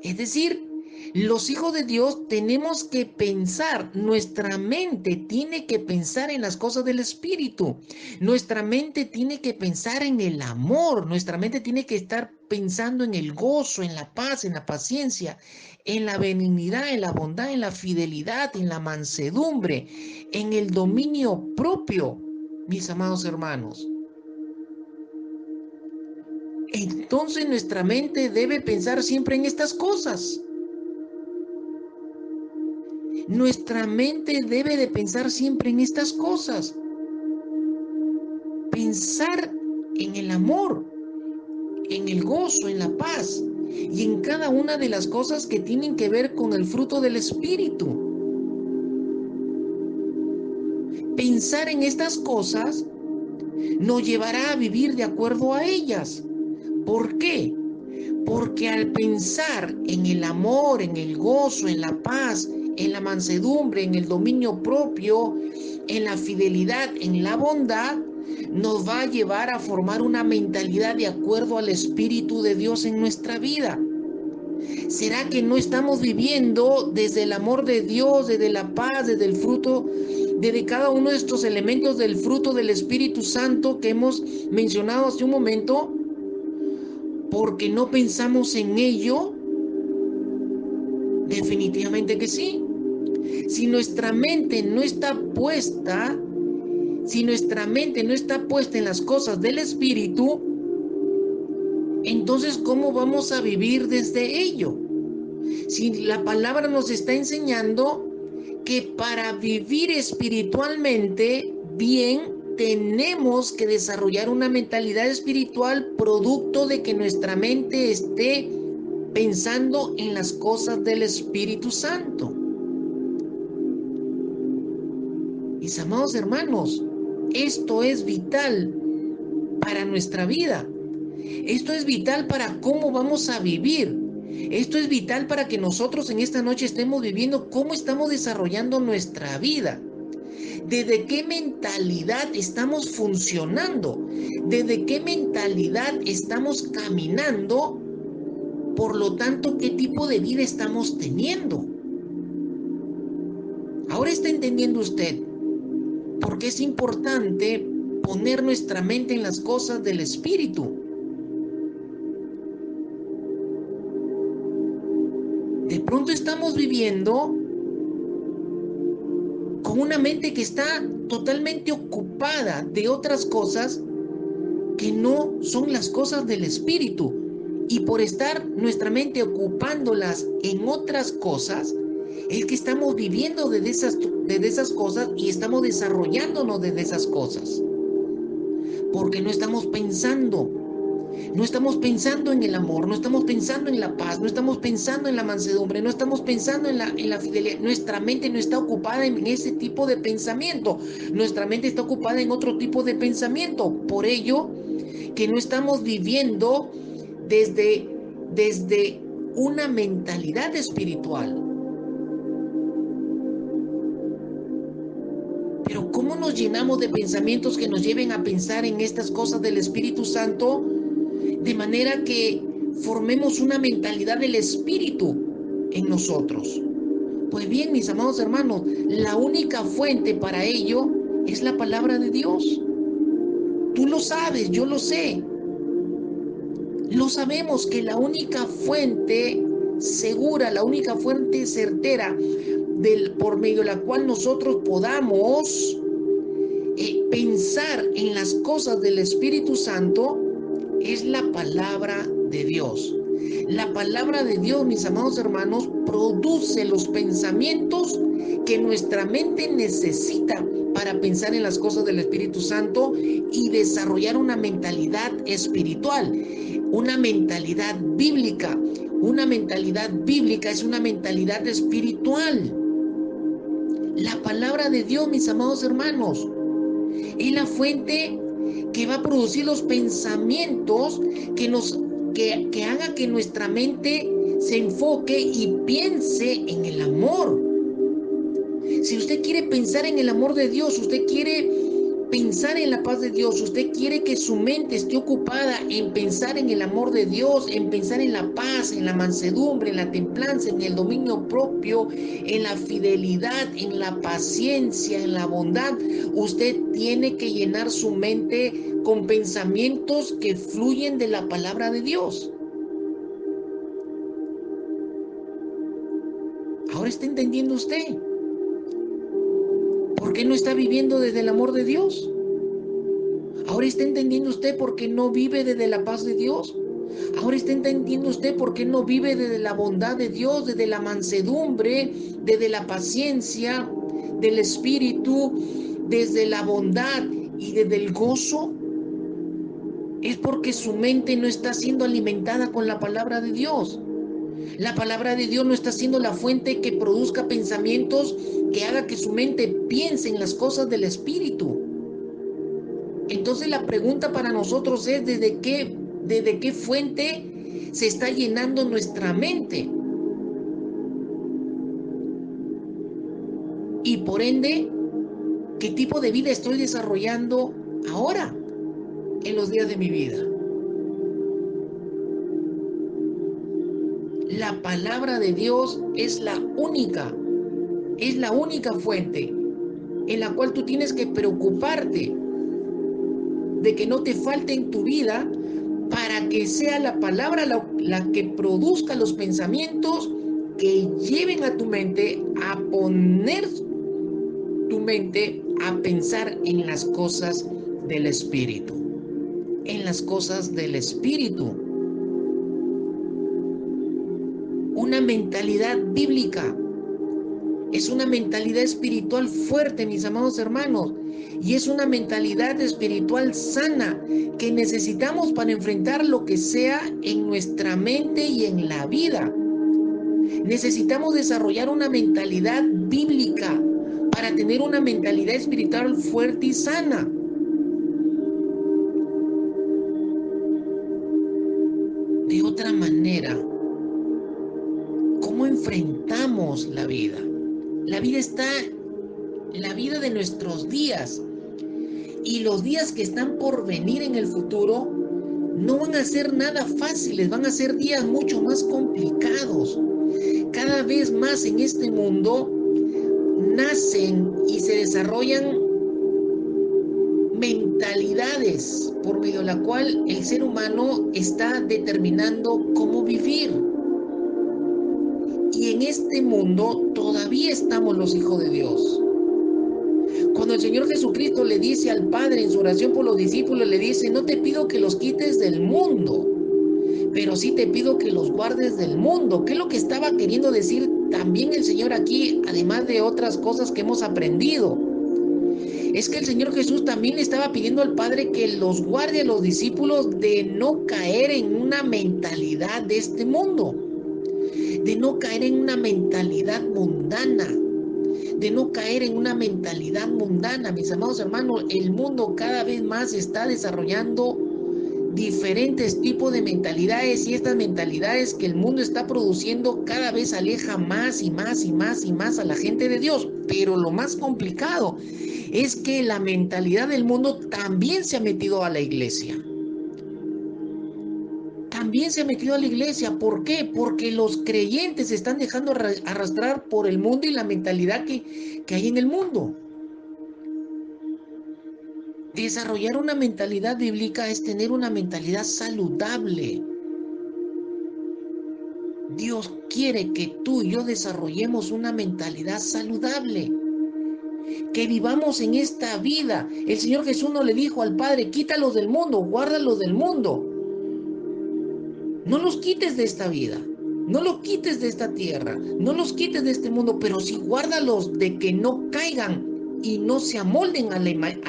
Speaker 1: Es decir, los hijos de Dios tenemos que pensar, nuestra mente tiene que pensar en las cosas del Espíritu, nuestra mente tiene que pensar en el amor, nuestra mente tiene que estar pensando en el gozo, en la paz, en la paciencia, en la benignidad, en la bondad, en la fidelidad, en la mansedumbre, en el dominio propio, mis amados hermanos. Entonces nuestra mente debe pensar siempre en estas cosas. Nuestra mente debe de pensar siempre en estas cosas. Pensar en el amor, en el gozo, en la paz y en cada una de las cosas que tienen que ver con el fruto del Espíritu. Pensar en estas cosas nos llevará a vivir de acuerdo a ellas. ¿Por qué? Porque al pensar en el amor, en el gozo, en la paz, en la mansedumbre, en el dominio propio, en la fidelidad, en la bondad, nos va a llevar a formar una mentalidad de acuerdo al Espíritu de Dios en nuestra vida. ¿Será que no estamos viviendo desde el amor de Dios, desde la paz, desde el fruto, desde cada uno de estos elementos del fruto del Espíritu Santo que hemos mencionado hace un momento? ¿Porque no pensamos en ello? Definitivamente que sí. Si nuestra mente no está puesta, en las cosas del Espíritu, entonces ¿cómo vamos a vivir desde ello? Si la palabra nos está enseñando que para vivir espiritualmente bien, tenemos que desarrollar una mentalidad espiritual producto de que nuestra mente esté pensando en las cosas del Espíritu Santo. Mis amados hermanos, esto es vital para nuestra vida. Esto es vital para cómo vamos a vivir. Esto es vital para que nosotros en esta noche estemos viviendo cómo estamos desarrollando nuestra vida. ¿Desde qué mentalidad estamos funcionando? ¿Desde qué mentalidad estamos caminando Por lo tanto, ¿qué tipo de vida estamos teniendo? Ahora está entendiendo usted por qué es importante poner nuestra mente en las cosas del Espíritu. De pronto estamos viviendo con una mente que está totalmente ocupada de otras cosas que no son las cosas del Espíritu. Y por estar nuestra mente ocupándolas en otras cosas, es que estamos viviendo de esas cosas y estamos desarrollándonos de esas cosas. Porque no estamos pensando en el amor, no estamos pensando en la paz, no estamos pensando en la mansedumbre, no estamos pensando en la fidelidad. Nuestra mente no está ocupada en ese tipo de pensamiento. Nuestra mente está ocupada en otro tipo de pensamiento. Por ello, que no estamos viviendo desde una mentalidad espiritual. Pero ¿cómo nos llenamos de pensamientos que nos lleven a pensar en estas cosas del Espíritu Santo? De manera que formemos una mentalidad del Espíritu en nosotros. Pues bien, mis amados hermanos, la única fuente para ello es la palabra de Dios. Tú lo sabes, yo lo sé. Lo sabemos que la única fuente segura, la única fuente certera por medio de la cual nosotros podamos pensar en las cosas del Espíritu Santo es la palabra de Dios. La palabra de Dios, mis amados hermanos, produce los pensamientos que nuestra mente necesita para pensar en las cosas del Espíritu Santo y desarrollar una mentalidad espiritual, una mentalidad bíblica. Una mentalidad bíblica es una mentalidad espiritual. La palabra de Dios, mis amados hermanos, es la fuente que va a producir los pensamientos que haga que nuestra mente se enfoque y piense en el amor. Si usted quiere pensar en el amor de Dios, usted quiere pensar en la paz de Dios, usted quiere que su mente esté ocupada en pensar en el amor de Dios, en pensar en la paz, en la mansedumbre, en la templanza, en el dominio propio, en la fidelidad, en la paciencia, en la bondad, usted tiene que llenar su mente con pensamientos que fluyen de la palabra de Dios. ¿Ahora está entendiendo usted por qué no está viviendo desde el amor de Dios? ¿Ahora está entendiendo usted por qué no vive desde la paz de Dios? ¿Ahora está entendiendo usted por qué no vive desde la bondad de Dios, desde la mansedumbre, desde la paciencia del Espíritu, desde la bondad y desde el gozo? Es porque su mente no está siendo alimentada con la palabra de Dios. La palabra de Dios no está siendo la fuente que produzca pensamientos que haga que su mente piense en las cosas del Espíritu. Entonces la pregunta para nosotros es ¿desde qué fuente se está llenando nuestra mente? Y por ende, ¿qué tipo de vida estoy desarrollando ahora, en los días de mi vida? La palabra de Dios es la única fuente en la cual tú tienes que preocuparte de que no te falte en tu vida para que sea la palabra la que produzca los pensamientos que lleven a tu mente a poner tu mente a pensar en las cosas del Espíritu. En las cosas del Espíritu. Una mentalidad bíblica es una mentalidad espiritual fuerte, mis amados hermanos, y es una mentalidad espiritual sana que necesitamos para enfrentar lo que sea en nuestra mente y en la vida. Necesitamos desarrollar una mentalidad bíblica para tener una mentalidad espiritual fuerte y sana. De otra manera, ¿cómo enfrentamos la vida? La vida de nuestros días y los días que están por venir en el futuro no van a ser nada fáciles, van a ser días mucho más complicados. Cada vez más en este mundo nacen y se desarrollan mentalidades por medio de la cual el ser humano está determinando cómo vivir. Y en este mundo todavía estamos los hijos de Dios. Cuando el Señor Jesucristo le dice al Padre en su oración por los discípulos, le dice: no te pido que los quites del mundo, pero sí te pido que los guardes del mundo. ¿Qué es lo que estaba queriendo decir también el Señor aquí, además de otras cosas que hemos aprendido? Es que el Señor Jesús también le estaba pidiendo al Padre que los guarde a los discípulos de no caer en una mentalidad de este mundo, de no caer en una mentalidad mundana, de no caer en una mentalidad mundana. Mis amados hermanos, el mundo cada vez más está desarrollando diferentes tipos de mentalidades, y estas mentalidades que el mundo está produciendo cada vez aleja más y más y más y más a la gente de Dios. Pero lo más complicado es que la mentalidad del mundo también se ha metido a la iglesia. También se ha metido a la iglesia. ¿Por qué? Porque los creyentes se están dejando arrastrar por el mundo y la mentalidad que hay en el mundo. Desarrollar una mentalidad bíblica es tener una mentalidad saludable. Dios quiere que tú y yo desarrollemos una mentalidad saludable, que vivamos en esta vida. El Señor Jesús no le dijo al Padre: quítalos del mundo, guárdalos del mundo. No los quites de esta vida, no los quites de esta tierra, no los quites de este mundo, pero sí guárdalos de que no caigan y no se amolden a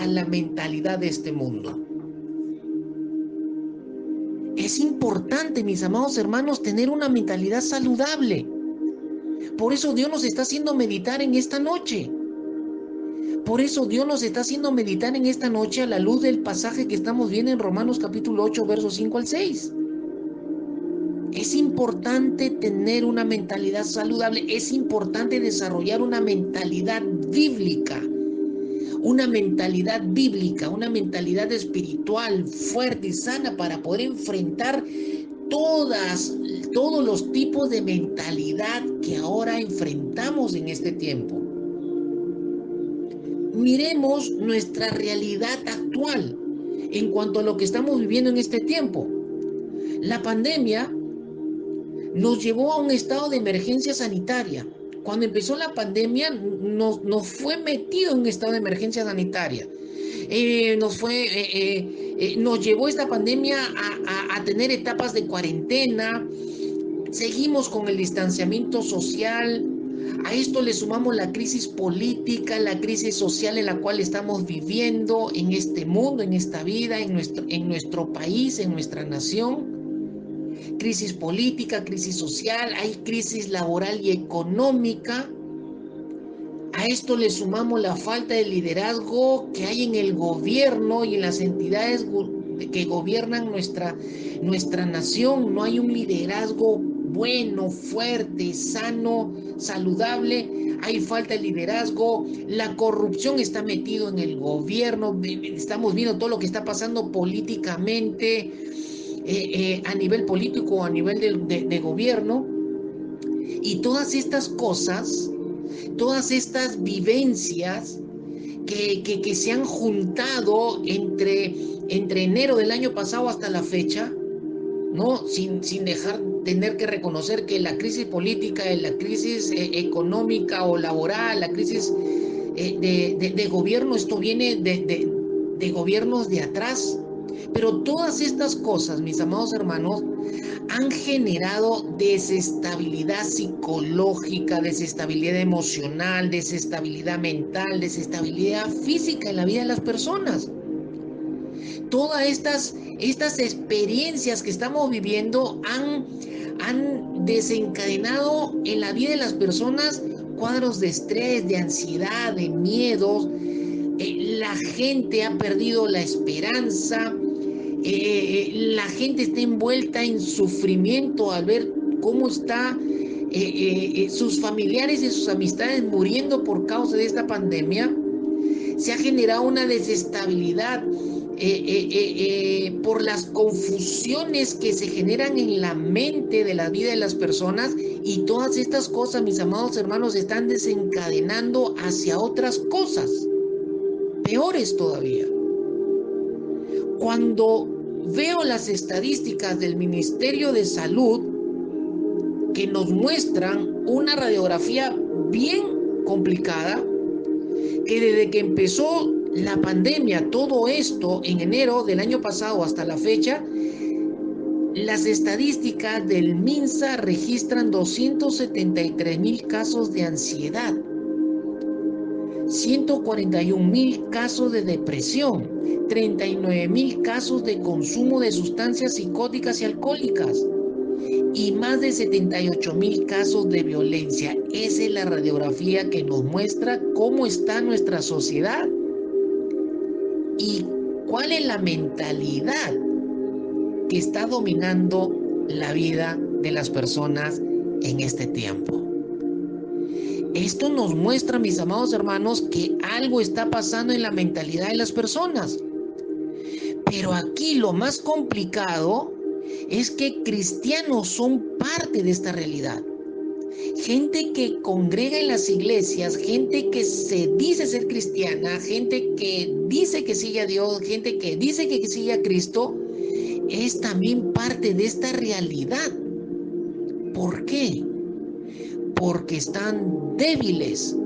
Speaker 1: la mentalidad de este mundo. Es importante, mis amados hermanos, tener una mentalidad saludable. Por eso Dios nos está haciendo meditar en esta noche. Por eso Dios nos está haciendo meditar en esta noche a la luz del pasaje que estamos viendo en Romanos capítulo 8, versos 5 al 6. Es importante tener una mentalidad saludable, es importante desarrollar una mentalidad bíblica, una mentalidad espiritual fuerte y sana para poder enfrentar todos los tipos de mentalidad que ahora enfrentamos en este tiempo. Miremos nuestra realidad actual en cuanto a lo que estamos viviendo en este tiempo. La pandemia nos llevó a un estado de emergencia sanitaria. Cuando empezó la pandemia, nos fue metido en un estado de emergencia sanitaria. Nos llevó esta pandemia a tener etapas de cuarentena. Seguimos con el distanciamiento social. A esto le sumamos la crisis política, la crisis social en la cual estamos viviendo en este mundo, en esta vida, en nuestro país, en nuestra nación. Crisis política, crisis social, hay crisis laboral y económica. A esto le sumamos la falta de liderazgo que hay en el gobierno y en las entidades que gobiernan nuestra nación. No hay un liderazgo bueno, fuerte, sano, saludable. Hay falta de liderazgo. La corrupción está metida en el gobierno. Estamos viendo todo lo que está pasando políticamente, a nivel político o a nivel de gobierno. Y todas estas cosas, todas estas vivencias que se han juntado entre enero del año pasado hasta la fecha, ¿no? Sin dejar tener que reconocer que la crisis política, la crisis económica o laboral, la crisis de gobierno, esto viene de gobiernos de atrás. Pero todas estas cosas, mis amados hermanos, han generado desestabilidad psicológica, desestabilidad emocional, desestabilidad mental, desestabilidad física en la vida de las personas. Todas estas experiencias que estamos viviendo han desencadenado en la vida de las personas cuadros de estrés, de ansiedad, de miedos. La gente ha perdido la esperanza. La gente está envuelta en sufrimiento al ver cómo está sus familiares y sus amistades muriendo por causa de esta pandemia. Se ha generado una desestabilidad por las confusiones que se generan en la mente de la vida de las personas, y todas estas cosas, mis amados hermanos, están desencadenando hacia otras cosas, peores todavía. Cuando veo las estadísticas del Ministerio de Salud que nos muestran una radiografía bien complicada, que desde que empezó la pandemia, todo esto en enero del año pasado hasta la fecha, las estadísticas del MINSA registran 273,000 casos de ansiedad, 141,000 casos de depresión, 39,000 casos de consumo de sustancias psicóticas y alcohólicas y más de 78,000 casos de violencia. Esa es la radiografía que nos muestra cómo está nuestra sociedad y cuál es la mentalidad que está dominando la vida de las personas en este tiempo. Esto nos muestra, mis amados hermanos, que algo está pasando en la mentalidad de las personas. Pero aquí lo más complicado es que cristianos son parte de esta realidad. Gente que congrega en las iglesias, gente que se dice ser cristiana, gente que dice que sigue a Dios, gente que dice que sigue a Cristo, es también parte de esta realidad. ¿Por qué? Porque están débiles.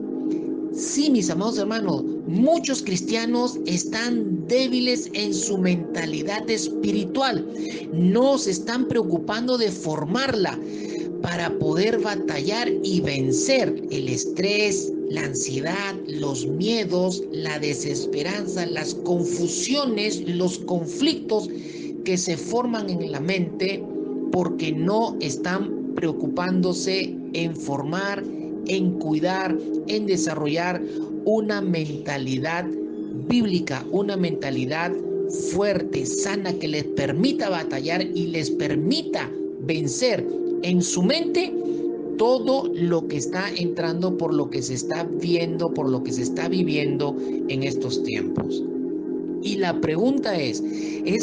Speaker 1: Sí, mis amados hermanos, muchos cristianos están débiles en su mentalidad espiritual. No se están preocupando de formarla para poder batallar y vencer el estrés, la ansiedad, los miedos, la desesperanza, las confusiones, los conflictos que se forman en la mente porque no están preocupándose en formar, en cuidar, en desarrollar una mentalidad bíblica, una mentalidad fuerte, sana, que les permita batallar y les permita vencer en su mente todo lo que está entrando, por lo que se está viendo, por lo que se está viviendo en estos tiempos. Y la pregunta ¿es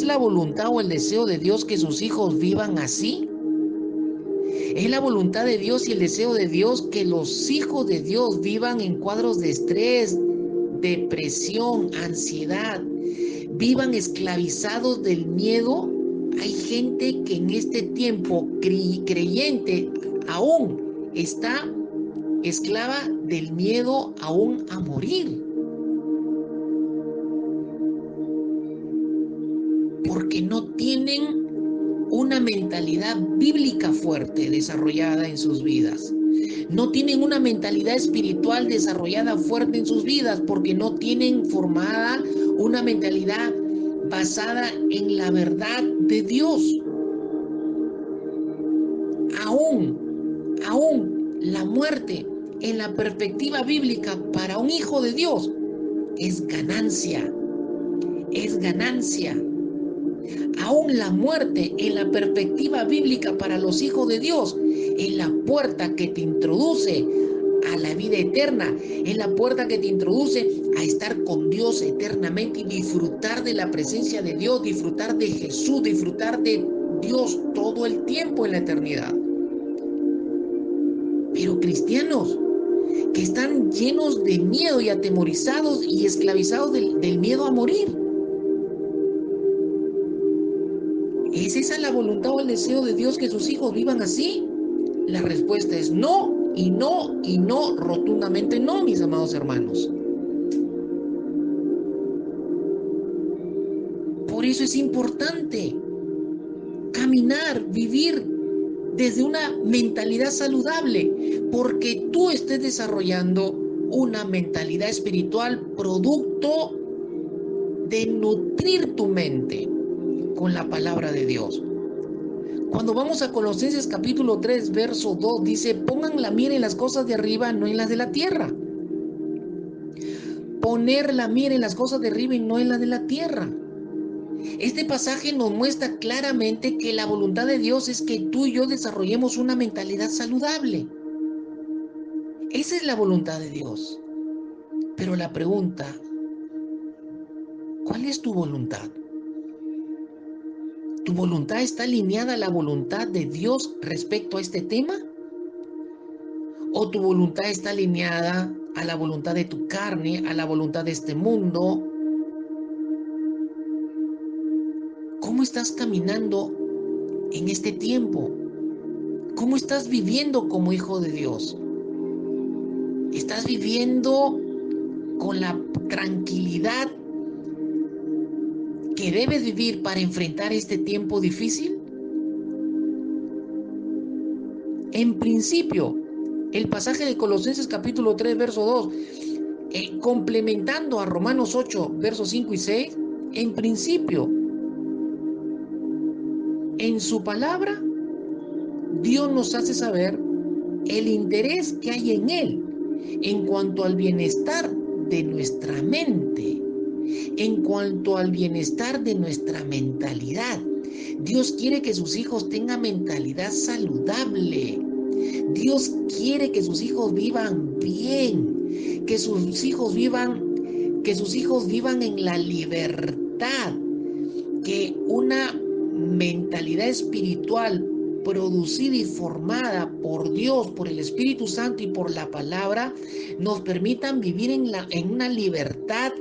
Speaker 1: la voluntad o el deseo de Dios que sus hijos vivan así? ¿Es la voluntad de Dios y el deseo de Dios que los hijos de Dios vivan en cuadros de estrés, depresión, ansiedad, vivan esclavizados del miedo? Hay gente que en este tiempo creyente aún está esclava del miedo aún a morir. Porque no tienen una mentalidad bíblica fuerte desarrollada en sus vidas. No tienen una mentalidad espiritual desarrollada fuerte en sus vidas porque no tienen formada una mentalidad basada en la verdad de Dios. Aún la muerte en la perspectiva bíblica para un hijo de Dios es ganancia. Es ganancia. Aún la muerte en la perspectiva bíblica para los hijos de Dios es la puerta que te introduce a la vida eterna, es la puerta que te introduce a estar con Dios eternamente y disfrutar de la presencia de Dios, disfrutar de Jesús, disfrutar de Dios todo el tiempo en la eternidad. Pero cristianos que están llenos de miedo y atemorizados y esclavizados del miedo a morir. ¿Es esa la voluntad o el deseo de Dios que sus hijos vivan así? La respuesta es no, y no, y no, rotundamente no, mis amados hermanos. Por eso es importante caminar, vivir desde una mentalidad saludable, porque tú estés desarrollando una mentalidad espiritual producto de nutrir tu mente con la palabra de Dios. Cuando vamos a Colosenses capítulo 3, verso 2, dice: pongan la mira en las cosas de arriba, no en las de la tierra. Poner la mira en las cosas de arriba y no en las de la tierra. Este pasaje nos muestra claramente que la voluntad de Dios es que tú y yo desarrollemos una mentalidad saludable. Esa es la voluntad de Dios. Pero la pregunta, ¿Cuál es tu voluntad? ¿Tu voluntad está alineada a la voluntad de Dios respecto a este tema? ¿O tu voluntad está alineada a la voluntad de tu carne, a la voluntad de este mundo? ¿Cómo estás caminando en este tiempo? ¿Cómo estás viviendo como hijo de Dios? ¿Estás viviendo con la tranquilidad que debes vivir para enfrentar este tiempo difícil? En principio, el pasaje de Colosenses capítulo 3, verso 2, complementando a Romanos 8, versos 5 y 6, en principio, en su palabra, Dios nos hace saber el interés que hay en Él en cuanto al bienestar de nuestra mente, en cuanto al bienestar de nuestra mentalidad. Dios quiere que sus hijos tengan mentalidad saludable. Dios quiere que sus hijos vivan bien, que sus hijos vivan en la libertad, que una mentalidad espiritual producida y formada por Dios, por el Espíritu Santo y por la palabra, nos permitan vivir en una libertad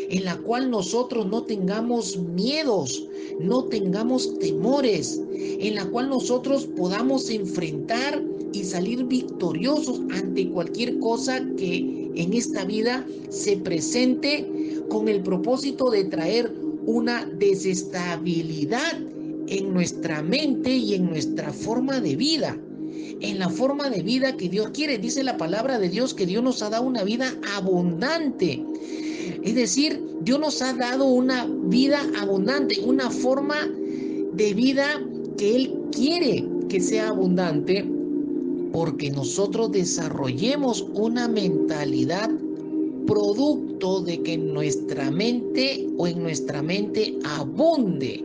Speaker 1: en la cual nosotros no tengamos miedos, no tengamos temores, en la cual nosotros podamos enfrentar y salir victoriosos ante cualquier cosa que en esta vida se presente, con el propósito de traer una desestabilidad en nuestra mente y en nuestra forma de vida, en la forma de vida que Dios quiere. Dice la palabra de Dios que Dios nos ha dado una vida abundante. Es decir, Dios nos ha dado una vida abundante, una forma de vida que Él quiere que sea abundante, porque nosotros desarrollemos una mentalidad producto de que en nuestra mente abunde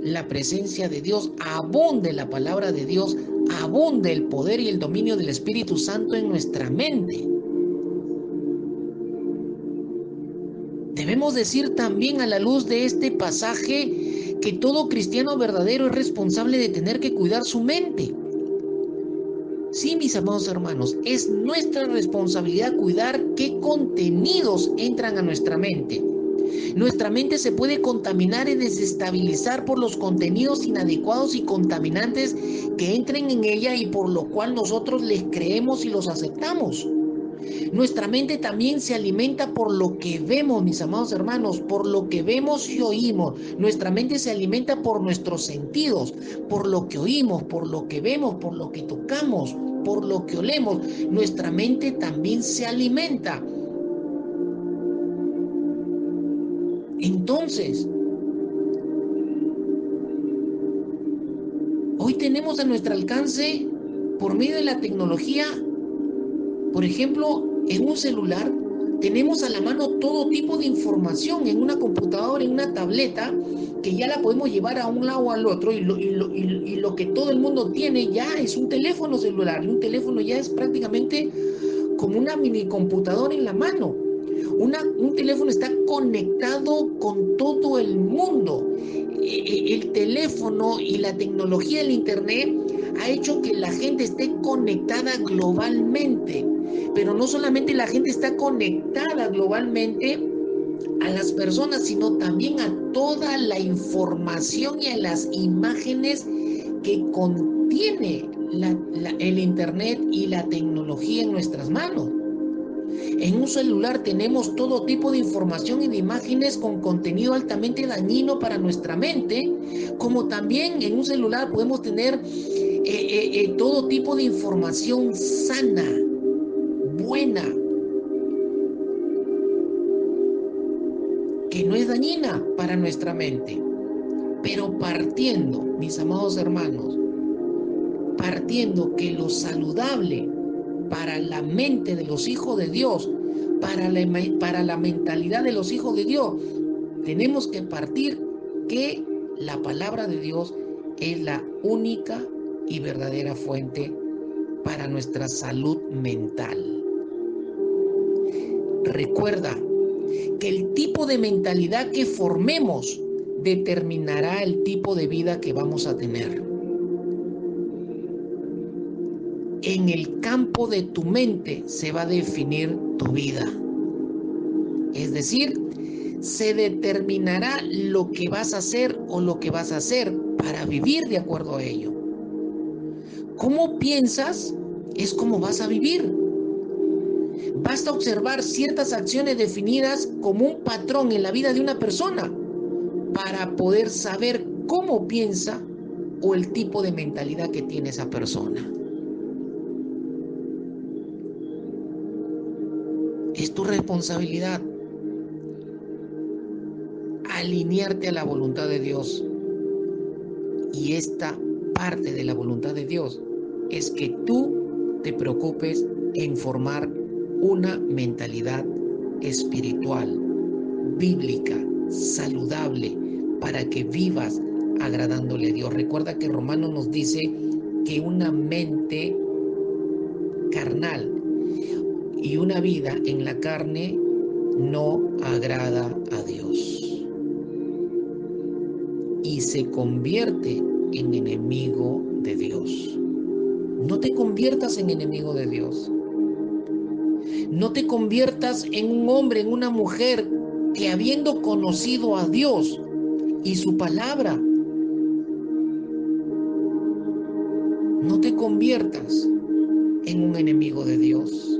Speaker 1: la presencia de Dios, abunde la palabra de Dios, abunde el poder y el dominio del Espíritu Santo en nuestra mente. Debemos decir también, a la luz de este pasaje, que todo cristiano verdadero es responsable de tener que cuidar su mente. Sí, mis amados hermanos, es nuestra responsabilidad cuidar qué contenidos entran a nuestra mente. Nuestra mente se puede contaminar y desestabilizar por los contenidos inadecuados y contaminantes que entren en ella, y por lo cual nosotros les creemos y los aceptamos. Nuestra mente también se alimenta por lo que vemos, mis amados hermanos, por lo que vemos y oímos. Nuestra mente se alimenta por nuestros sentidos, por lo que oímos, por lo que vemos, por lo que tocamos, por lo que olemos. Nuestra mente también se alimenta. Entonces, hoy tenemos a nuestro alcance, por medio de la tecnología, por ejemplo, en un celular, tenemos a la mano todo tipo de información, en una computadora, en una tableta, que ya la podemos llevar a un lado o al otro, y lo que todo el mundo tiene ya es un teléfono celular, y un teléfono ya es prácticamente como una mini computadora en la mano. Un teléfono está conectado con todo el mundo. El teléfono y la tecnología del internet ha hecho que la gente esté conectada globalmente. Pero no solamente la gente está conectada globalmente a las personas, sino también a toda la información y a las imágenes que contiene el internet y la tecnología en nuestras manos. En un celular tenemos todo tipo de información y de imágenes con contenido altamente dañino para nuestra mente, como también en un celular podemos tener todo tipo de información sana, buena, que no es dañina para nuestra mente. Pero partiendo, mis amados hermanos, partiendo que lo saludable para la mente de los hijos de Dios, para la mentalidad de los hijos de Dios, tenemos que partir que la palabra de Dios es la única y verdadera fuente para nuestra salud mental. Recuerda que el tipo de mentalidad que formemos determinará el tipo de vida que vamos a tener. En el campo de tu mente se va a definir tu vida. Es decir, se determinará lo que vas a hacer o lo que vas a hacer para vivir de acuerdo a ello. ¿Cómo piensas? Es como vas a vivir. Basta observar ciertas acciones definidas como un patrón en la vida de una persona para poder saber cómo piensa o el tipo de mentalidad que tiene esa persona. Es tu responsabilidad alinearte a la voluntad de Dios. Y esta parte de la voluntad de Dios es que tú te preocupes en formar una mentalidad espiritual, bíblica, saludable, para que vivas agradándole a Dios. Recuerda que Romanos nos dice que una mente carnal y una vida en la carne no agrada a Dios y se convierte en enemigo de Dios. No te conviertas en enemigo de Dios. No te conviertas en un hombre, en una mujer que habiendo conocido a Dios y su palabra, no te conviertas en un enemigo de Dios.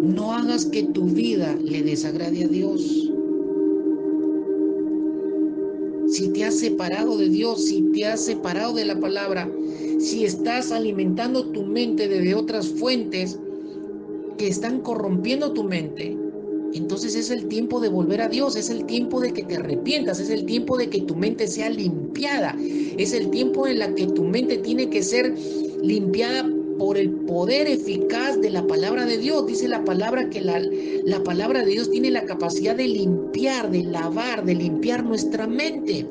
Speaker 1: No hagas que tu vida le desagrade a Dios. Si te has separado de Dios, si te has separado de la palabra, si estás alimentando tu mente de otras fuentes que están corrompiendo tu mente, entonces es el tiempo de volver a Dios, es el tiempo de que te arrepientas, es el tiempo de que tu mente sea limpiada, es el tiempo en la que tu mente tiene que ser limpiada por el poder eficaz de la palabra de Dios. Dice la palabra que la palabra de Dios tiene la capacidad de limpiar, de lavar, de limpiar nuestra mente.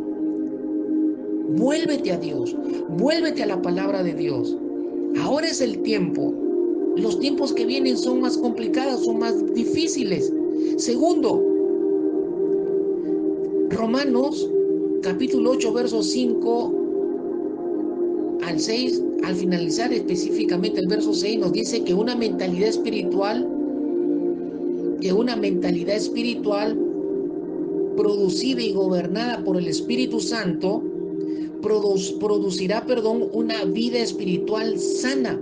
Speaker 1: Vuélvete a Dios, vuélvete a la palabra de Dios. Ahora es el tiempo. Los tiempos que vienen son más complicados, son más difíciles. Segundo, Romanos capítulo 8, versos 5 al 6, al finalizar específicamente el verso 6, nos dice que una mentalidad espiritual producida y gobernada por el Espíritu Santo producirá, una vida espiritual sana,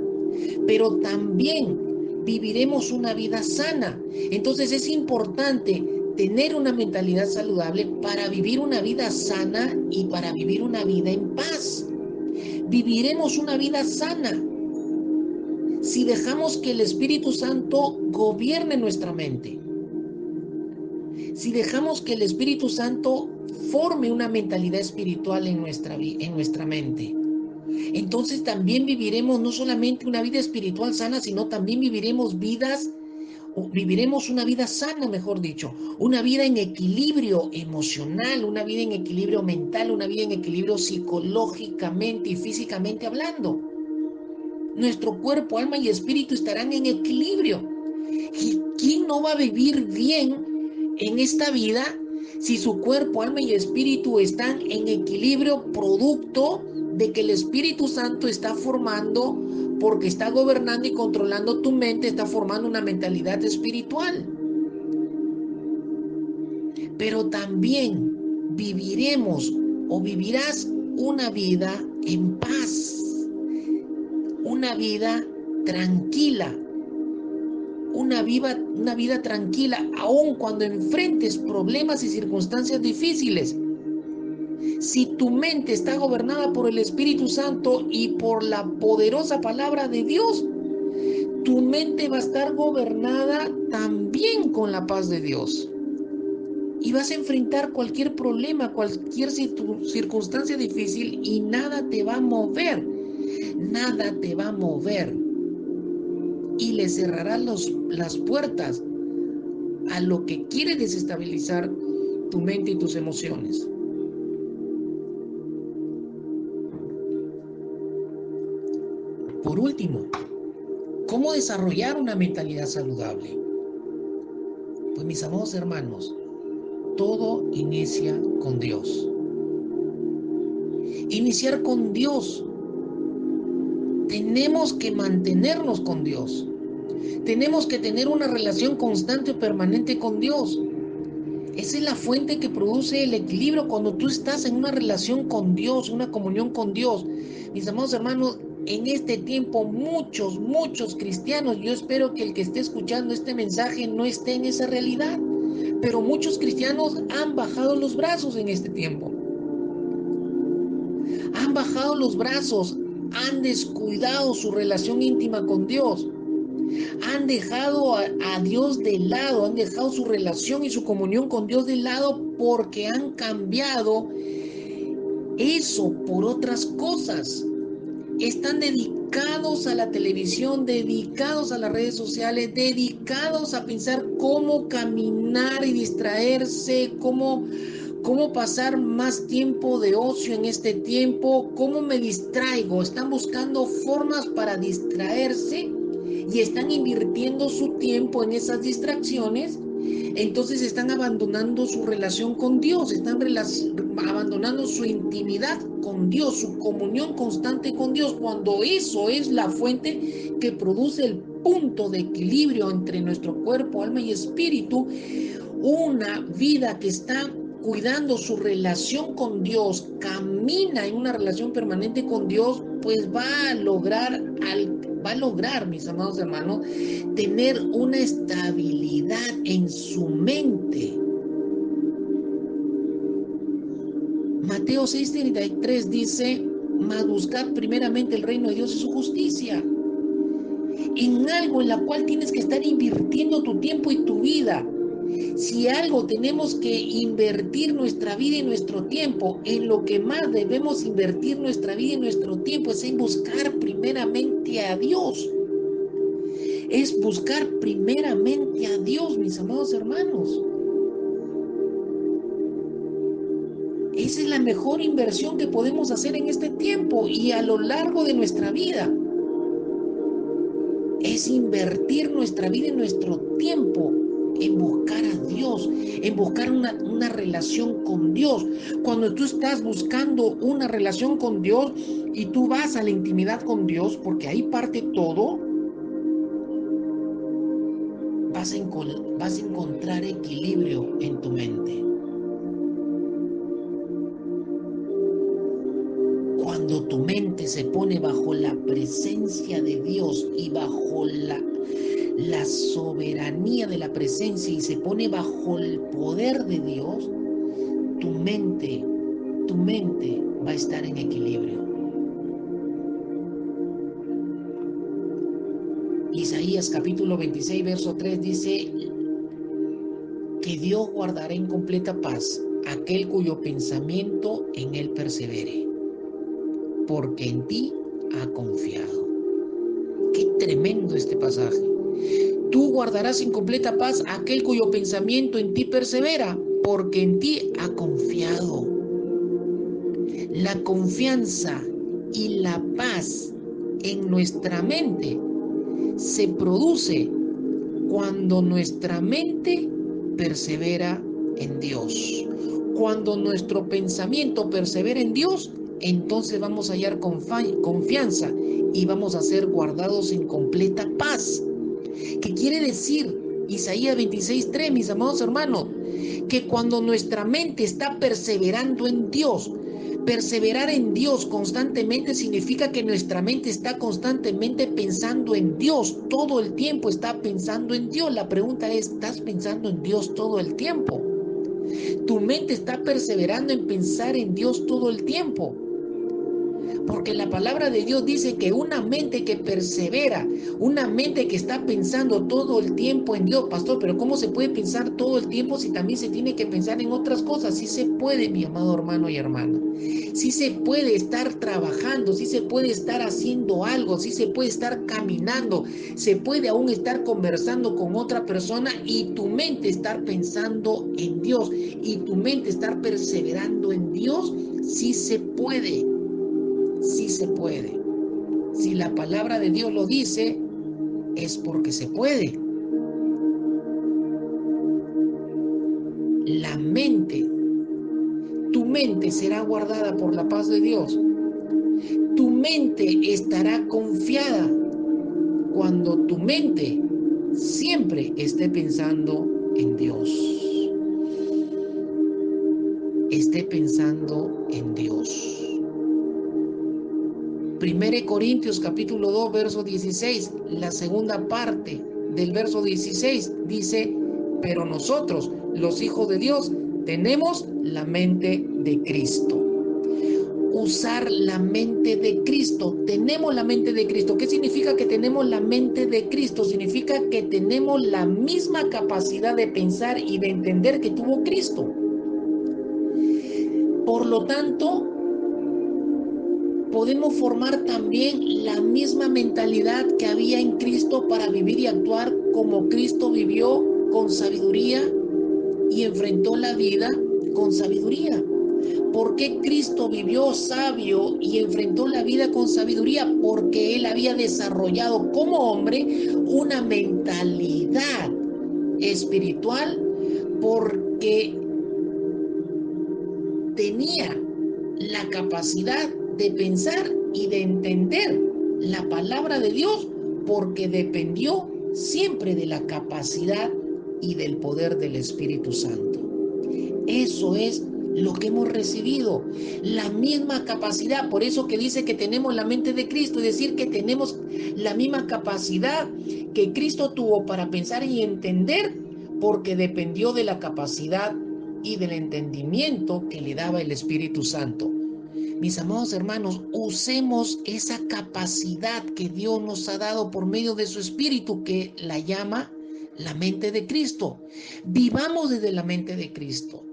Speaker 1: pero también viviremos una vida sana. Entonces es importante tener una mentalidad saludable para vivir una vida sana y para vivir una vida en paz. Viviremos una vida sana si dejamos que el Espíritu Santo gobierne nuestra mente. Si dejamos que el Espíritu Santo forme una mentalidad espiritual en nuestra mente, entonces también viviremos no solamente una vida espiritual sana, sino también viviremos una vida sana, mejor dicho, una vida en equilibrio emocional, una vida en equilibrio mental, una vida en equilibrio psicológicamente y físicamente hablando. Nuestro cuerpo, alma y espíritu estarán en equilibrio. ¿Y quién no va a vivir bien en esta vida si su cuerpo, alma y espíritu están en equilibrio, producto de que el Espíritu Santo está formando, porque está gobernando y controlando tu mente, está formando una mentalidad espiritual? Pero también viviremos o vivirás una vida en paz, una vida tranquila, una vida tranquila, aun cuando enfrentes problemas y circunstancias difíciles. Si tu mente está gobernada por el Espíritu Santo y por la poderosa palabra de Dios, tu mente va a estar gobernada también con la paz de Dios. Y vas a enfrentar cualquier problema, cualquier circunstancia difícil y nada te va a mover. Nada te va a mover. Y le cerrarás las puertas a lo que quiere desestabilizar tu mente y tus emociones. Por último, ¿cómo desarrollar una mentalidad saludable? Pues mis amados hermanos, todo inicia con Dios. Iniciar con Dios. Tenemos que mantenernos con Dios. Tenemos que tener una relación constante y permanente con Dios. Esa es la fuente que produce el equilibrio cuando tú estás en una relación con Dios, una comunión con Dios. Mis amados hermanos, en este tiempo muchos cristianos, yo espero que el que esté escuchando este mensaje no esté en esa realidad, pero muchos cristianos han bajado los brazos en este tiempo. Han bajado los brazos, han descuidado su relación íntima con Dios. Han dejado a Dios de lado, han dejado su relación y su comunión con Dios de lado porque han cambiado eso por otras cosas. Están dedicados a la televisión, dedicados a las redes sociales, dedicados a pensar cómo caminar y distraerse, cómo pasar más tiempo de ocio en este tiempo, cómo me distraigo. Están buscando formas para distraerse y están invirtiendo su tiempo en esas distracciones. Entonces están abandonando su relación con Dios, están abandonando su intimidad con Dios, su comunión constante con Dios, cuando eso es la fuente que produce el punto de equilibrio entre nuestro cuerpo, alma y espíritu. Una vida que está cuidando su relación con Dios, camina en una relación permanente con Dios, pues va a lograr, mis amados hermanos, tener una estabilidad en su mente. Mateo 6:33 dice: mas buscad primeramente el reino de Dios y su justicia. En algo en la cual tienes que estar invirtiendo tu tiempo y tu vida. Si algo tenemos que invertir nuestra vida y nuestro tiempo, en lo que más debemos invertir nuestra vida y nuestro tiempo es en buscar primeramente a Dios. Es buscar primeramente a Dios, mis amados hermanos. Esa es la mejor inversión que podemos hacer en este tiempo y a lo largo de nuestra vida. Es invertir nuestra vida y nuestro tiempo en buscar a Dios, en buscar una relación con Dios. Cuando tú estás buscando una relación con Dios y tú vas a la intimidad con Dios, porque ahí parte todo, vas a encontrar equilibrio en tu mente. Cuando tu mente se pone bajo la presencia de Dios y bajo la soberanía de la presencia y se pone bajo el poder de Dios, tu mente va a estar en equilibrio. Isaías capítulo 26, verso 3 dice que Dios guardará en completa paz aquel cuyo pensamiento en él persevere, porque en ti ha confiado. Qué tremendo este pasaje. Tú guardarás en completa paz aquel cuyo pensamiento en ti persevera, porque en ti ha confiado. La confianza y la paz en nuestra mente se produce cuando nuestra mente persevera en Dios. Cuando nuestro pensamiento persevera en Dios, entonces vamos a hallar confianza y vamos a ser guardados en completa paz. ¿Qué quiere decir Isaías 26:3, mis amados hermanos? Que cuando nuestra mente está perseverando en Dios, perseverar en Dios constantemente significa que nuestra mente está constantemente pensando en Dios, todo el tiempo está pensando en Dios. La pregunta es, ¿estás pensando en Dios todo el tiempo? Tu mente está perseverando en pensar en Dios todo el tiempo. Porque la palabra de Dios dice que una mente que persevera, una mente que está pensando todo el tiempo en Dios, pastor, pero ¿cómo se puede pensar todo el tiempo si también se tiene que pensar en otras cosas? Sí se puede, mi amado hermano y hermana. Sí se puede estar trabajando, sí se puede estar haciendo algo, sí se puede estar caminando, se puede aún estar conversando con otra persona y tu mente estar pensando en Dios y tu mente estar perseverando en Dios. Sí se puede. Sí se puede. Si la palabra de Dios lo dice, es porque se puede. mente. Tu mente será guardada por la paz de Dios. Tu mente estará confiada cuando tu mente siempre esté pensando en Dios. Esté pensando en Dios. 1 Corintios capítulo 2, verso 16, la segunda parte del verso 16 dice: pero nosotros, los hijos de Dios, tenemos la mente de Cristo. Usar la mente de Cristo. Tenemos la mente de Cristo. ¿Qué significa que tenemos la mente de Cristo? Significa que tenemos la misma capacidad de pensar y de entender que tuvo Cristo. Por lo tanto, podemos formar también la misma mentalidad que había en Cristo para vivir y actuar como Cristo vivió, con sabiduría, y enfrentó la vida con sabiduría. ¿Por qué Cristo vivió sabio y enfrentó la vida con sabiduría? Porque Él había desarrollado como hombre una mentalidad espiritual, porque tenía la capacidad de pensar y de entender la palabra de Dios, porque dependió siempre de la capacidad y del poder del Espíritu Santo. Eso es lo que hemos recibido, la misma capacidad. Por eso que dice que tenemos la mente de Cristo, es decir, que tenemos la misma capacidad que Cristo tuvo para pensar y entender, porque dependió de la capacidad y del entendimiento que le daba el Espíritu Santo. Mis amados hermanos, usemos esa capacidad que Dios nos ha dado por medio de su Espíritu, que la llama la mente de Cristo. Vivamos desde la mente de Cristo.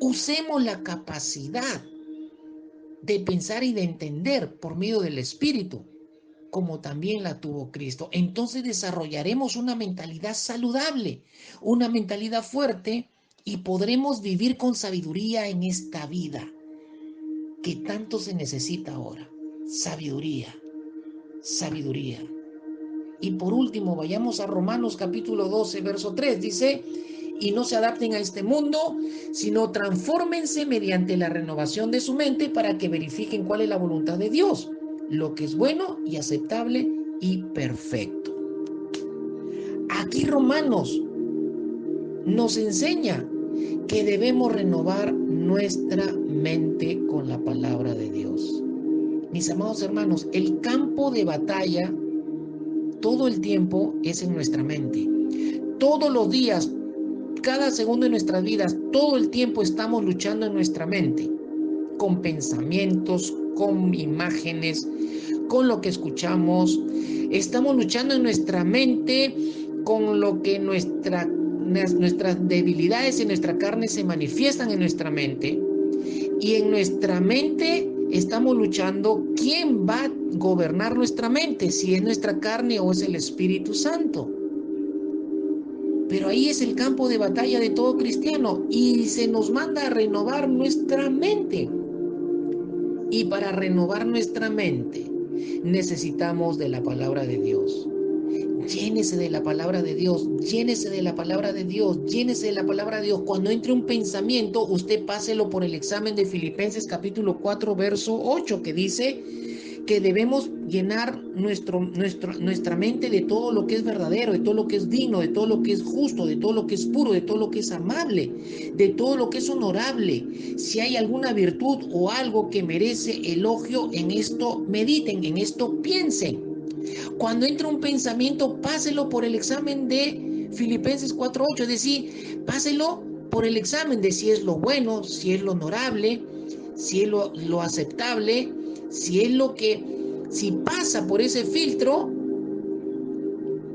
Speaker 1: Usemos la capacidad de pensar y de entender por medio del Espíritu, como también la tuvo Cristo. Entonces desarrollaremos una mentalidad saludable, una mentalidad fuerte, y podremos vivir con sabiduría en esta vida que tanto se necesita ahora. Sabiduría, sabiduría. Y por último, vayamos a Romanos capítulo 12, verso 3. Dice: y no se adapten a este mundo, sino transfórmense mediante la renovación de su mente, para que verifiquen cuál es la voluntad de Dios, lo que es bueno y aceptable y perfecto. Aquí Romanos nos enseña que debemos renovar nuestra mente con la palabra de Dios. Mis amados hermanos, el campo de batalla todo el tiempo es en nuestra mente. Todos los días, cada segundo de nuestras vidas, todo el tiempo estamos luchando en nuestra mente, con pensamientos, con imágenes, con lo que escuchamos. Estamos luchando en nuestra mente con lo que nuestras debilidades en nuestra carne se manifiestan en nuestra mente. Y en nuestra mente estamos luchando quién va a gobernar nuestra mente, si es nuestra carne o es el Espíritu Santo. Pero ahí es el campo de batalla de todo cristiano, y se nos manda a renovar nuestra mente. Y para renovar nuestra mente necesitamos de la palabra de Dios. Llénese de la palabra de Dios, llénese de la palabra de Dios, llénese de la palabra de Dios. Cuando entre un pensamiento, usted páselo por el examen de Filipenses capítulo 4, verso 8, que dice que debemos llenar nuestra mente de todo lo que es verdadero, de todo lo que es digno, de todo lo que es justo, de todo lo que es puro, de todo lo que es amable, de todo lo que es honorable. Si hay alguna virtud o algo que merece elogio, en esto mediten, en esto piensen. Cuando entra un pensamiento, páselo por el examen de Filipenses 4:8, es decir, páselo por el examen de si es lo bueno, si es lo honorable, si es lo aceptable, si pasa por ese filtro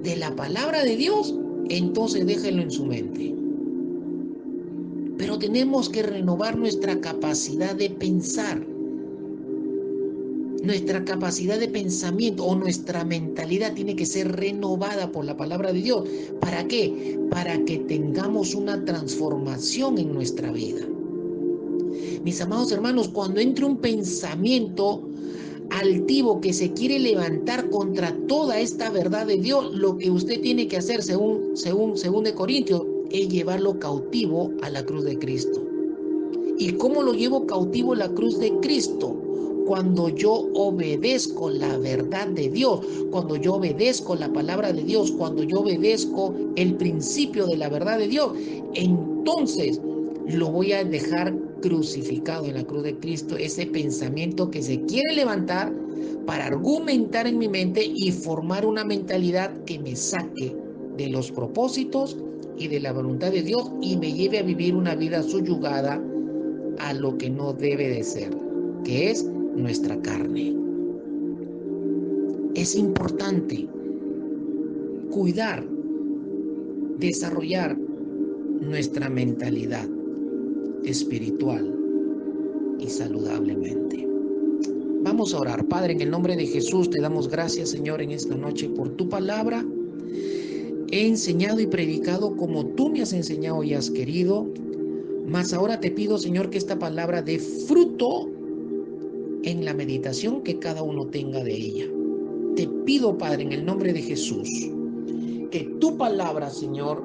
Speaker 1: de la palabra de Dios, entonces déjelo en su mente. Pero tenemos que renovar nuestra capacidad de pensar, nuestra capacidad de pensamiento, o nuestra mentalidad tiene que ser renovada por la palabra de Dios. ¿Para qué? Para que tengamos una transformación en nuestra vida. Mis amados hermanos, cuando entre un pensamiento altivo que se quiere levantar contra toda esta verdad de Dios, lo que usted tiene que hacer, según de Corintios, es llevarlo cautivo a la cruz de Cristo. ¿Y cómo lo llevo cautivo a la cruz de Cristo? Cuando yo obedezco la verdad de Dios, cuando yo obedezco la palabra de Dios, cuando yo obedezco el principio de la verdad de Dios, entonces lo voy a dejar crucificado en la cruz de Cristo, ese pensamiento que se quiere levantar para argumentar en mi mente y formar una mentalidad que me saque de los propósitos y de la voluntad de Dios y me lleve a vivir una vida subyugada a lo que no debe de ser, que es nuestra carne. Es importante cuidar, desarrollar nuestra mentalidad espiritual y saludablemente. Vamos a orar. Padre, en el nombre de Jesús te damos gracias, Señor, en esta noche por tu palabra. He enseñado y predicado como tú me has enseñado y has querido, mas ahora te pido, Señor, que esta palabra dé fruto en la meditación que cada uno tenga de ella. Te pido, Padre, en el nombre de Jesús, que tu palabra, Señor,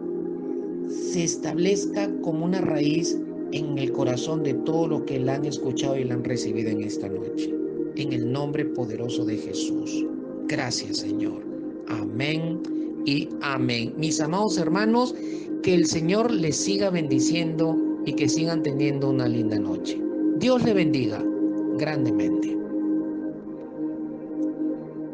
Speaker 1: se establezca como una raíz en el corazón de todos los que la han escuchado y la han recibido en esta noche. En el nombre poderoso de Jesús. Gracias, Señor. Amén y amén. Mis amados hermanos, que el Señor les siga bendiciendo y que sigan teniendo una linda noche. Dios le bendiga grandemente.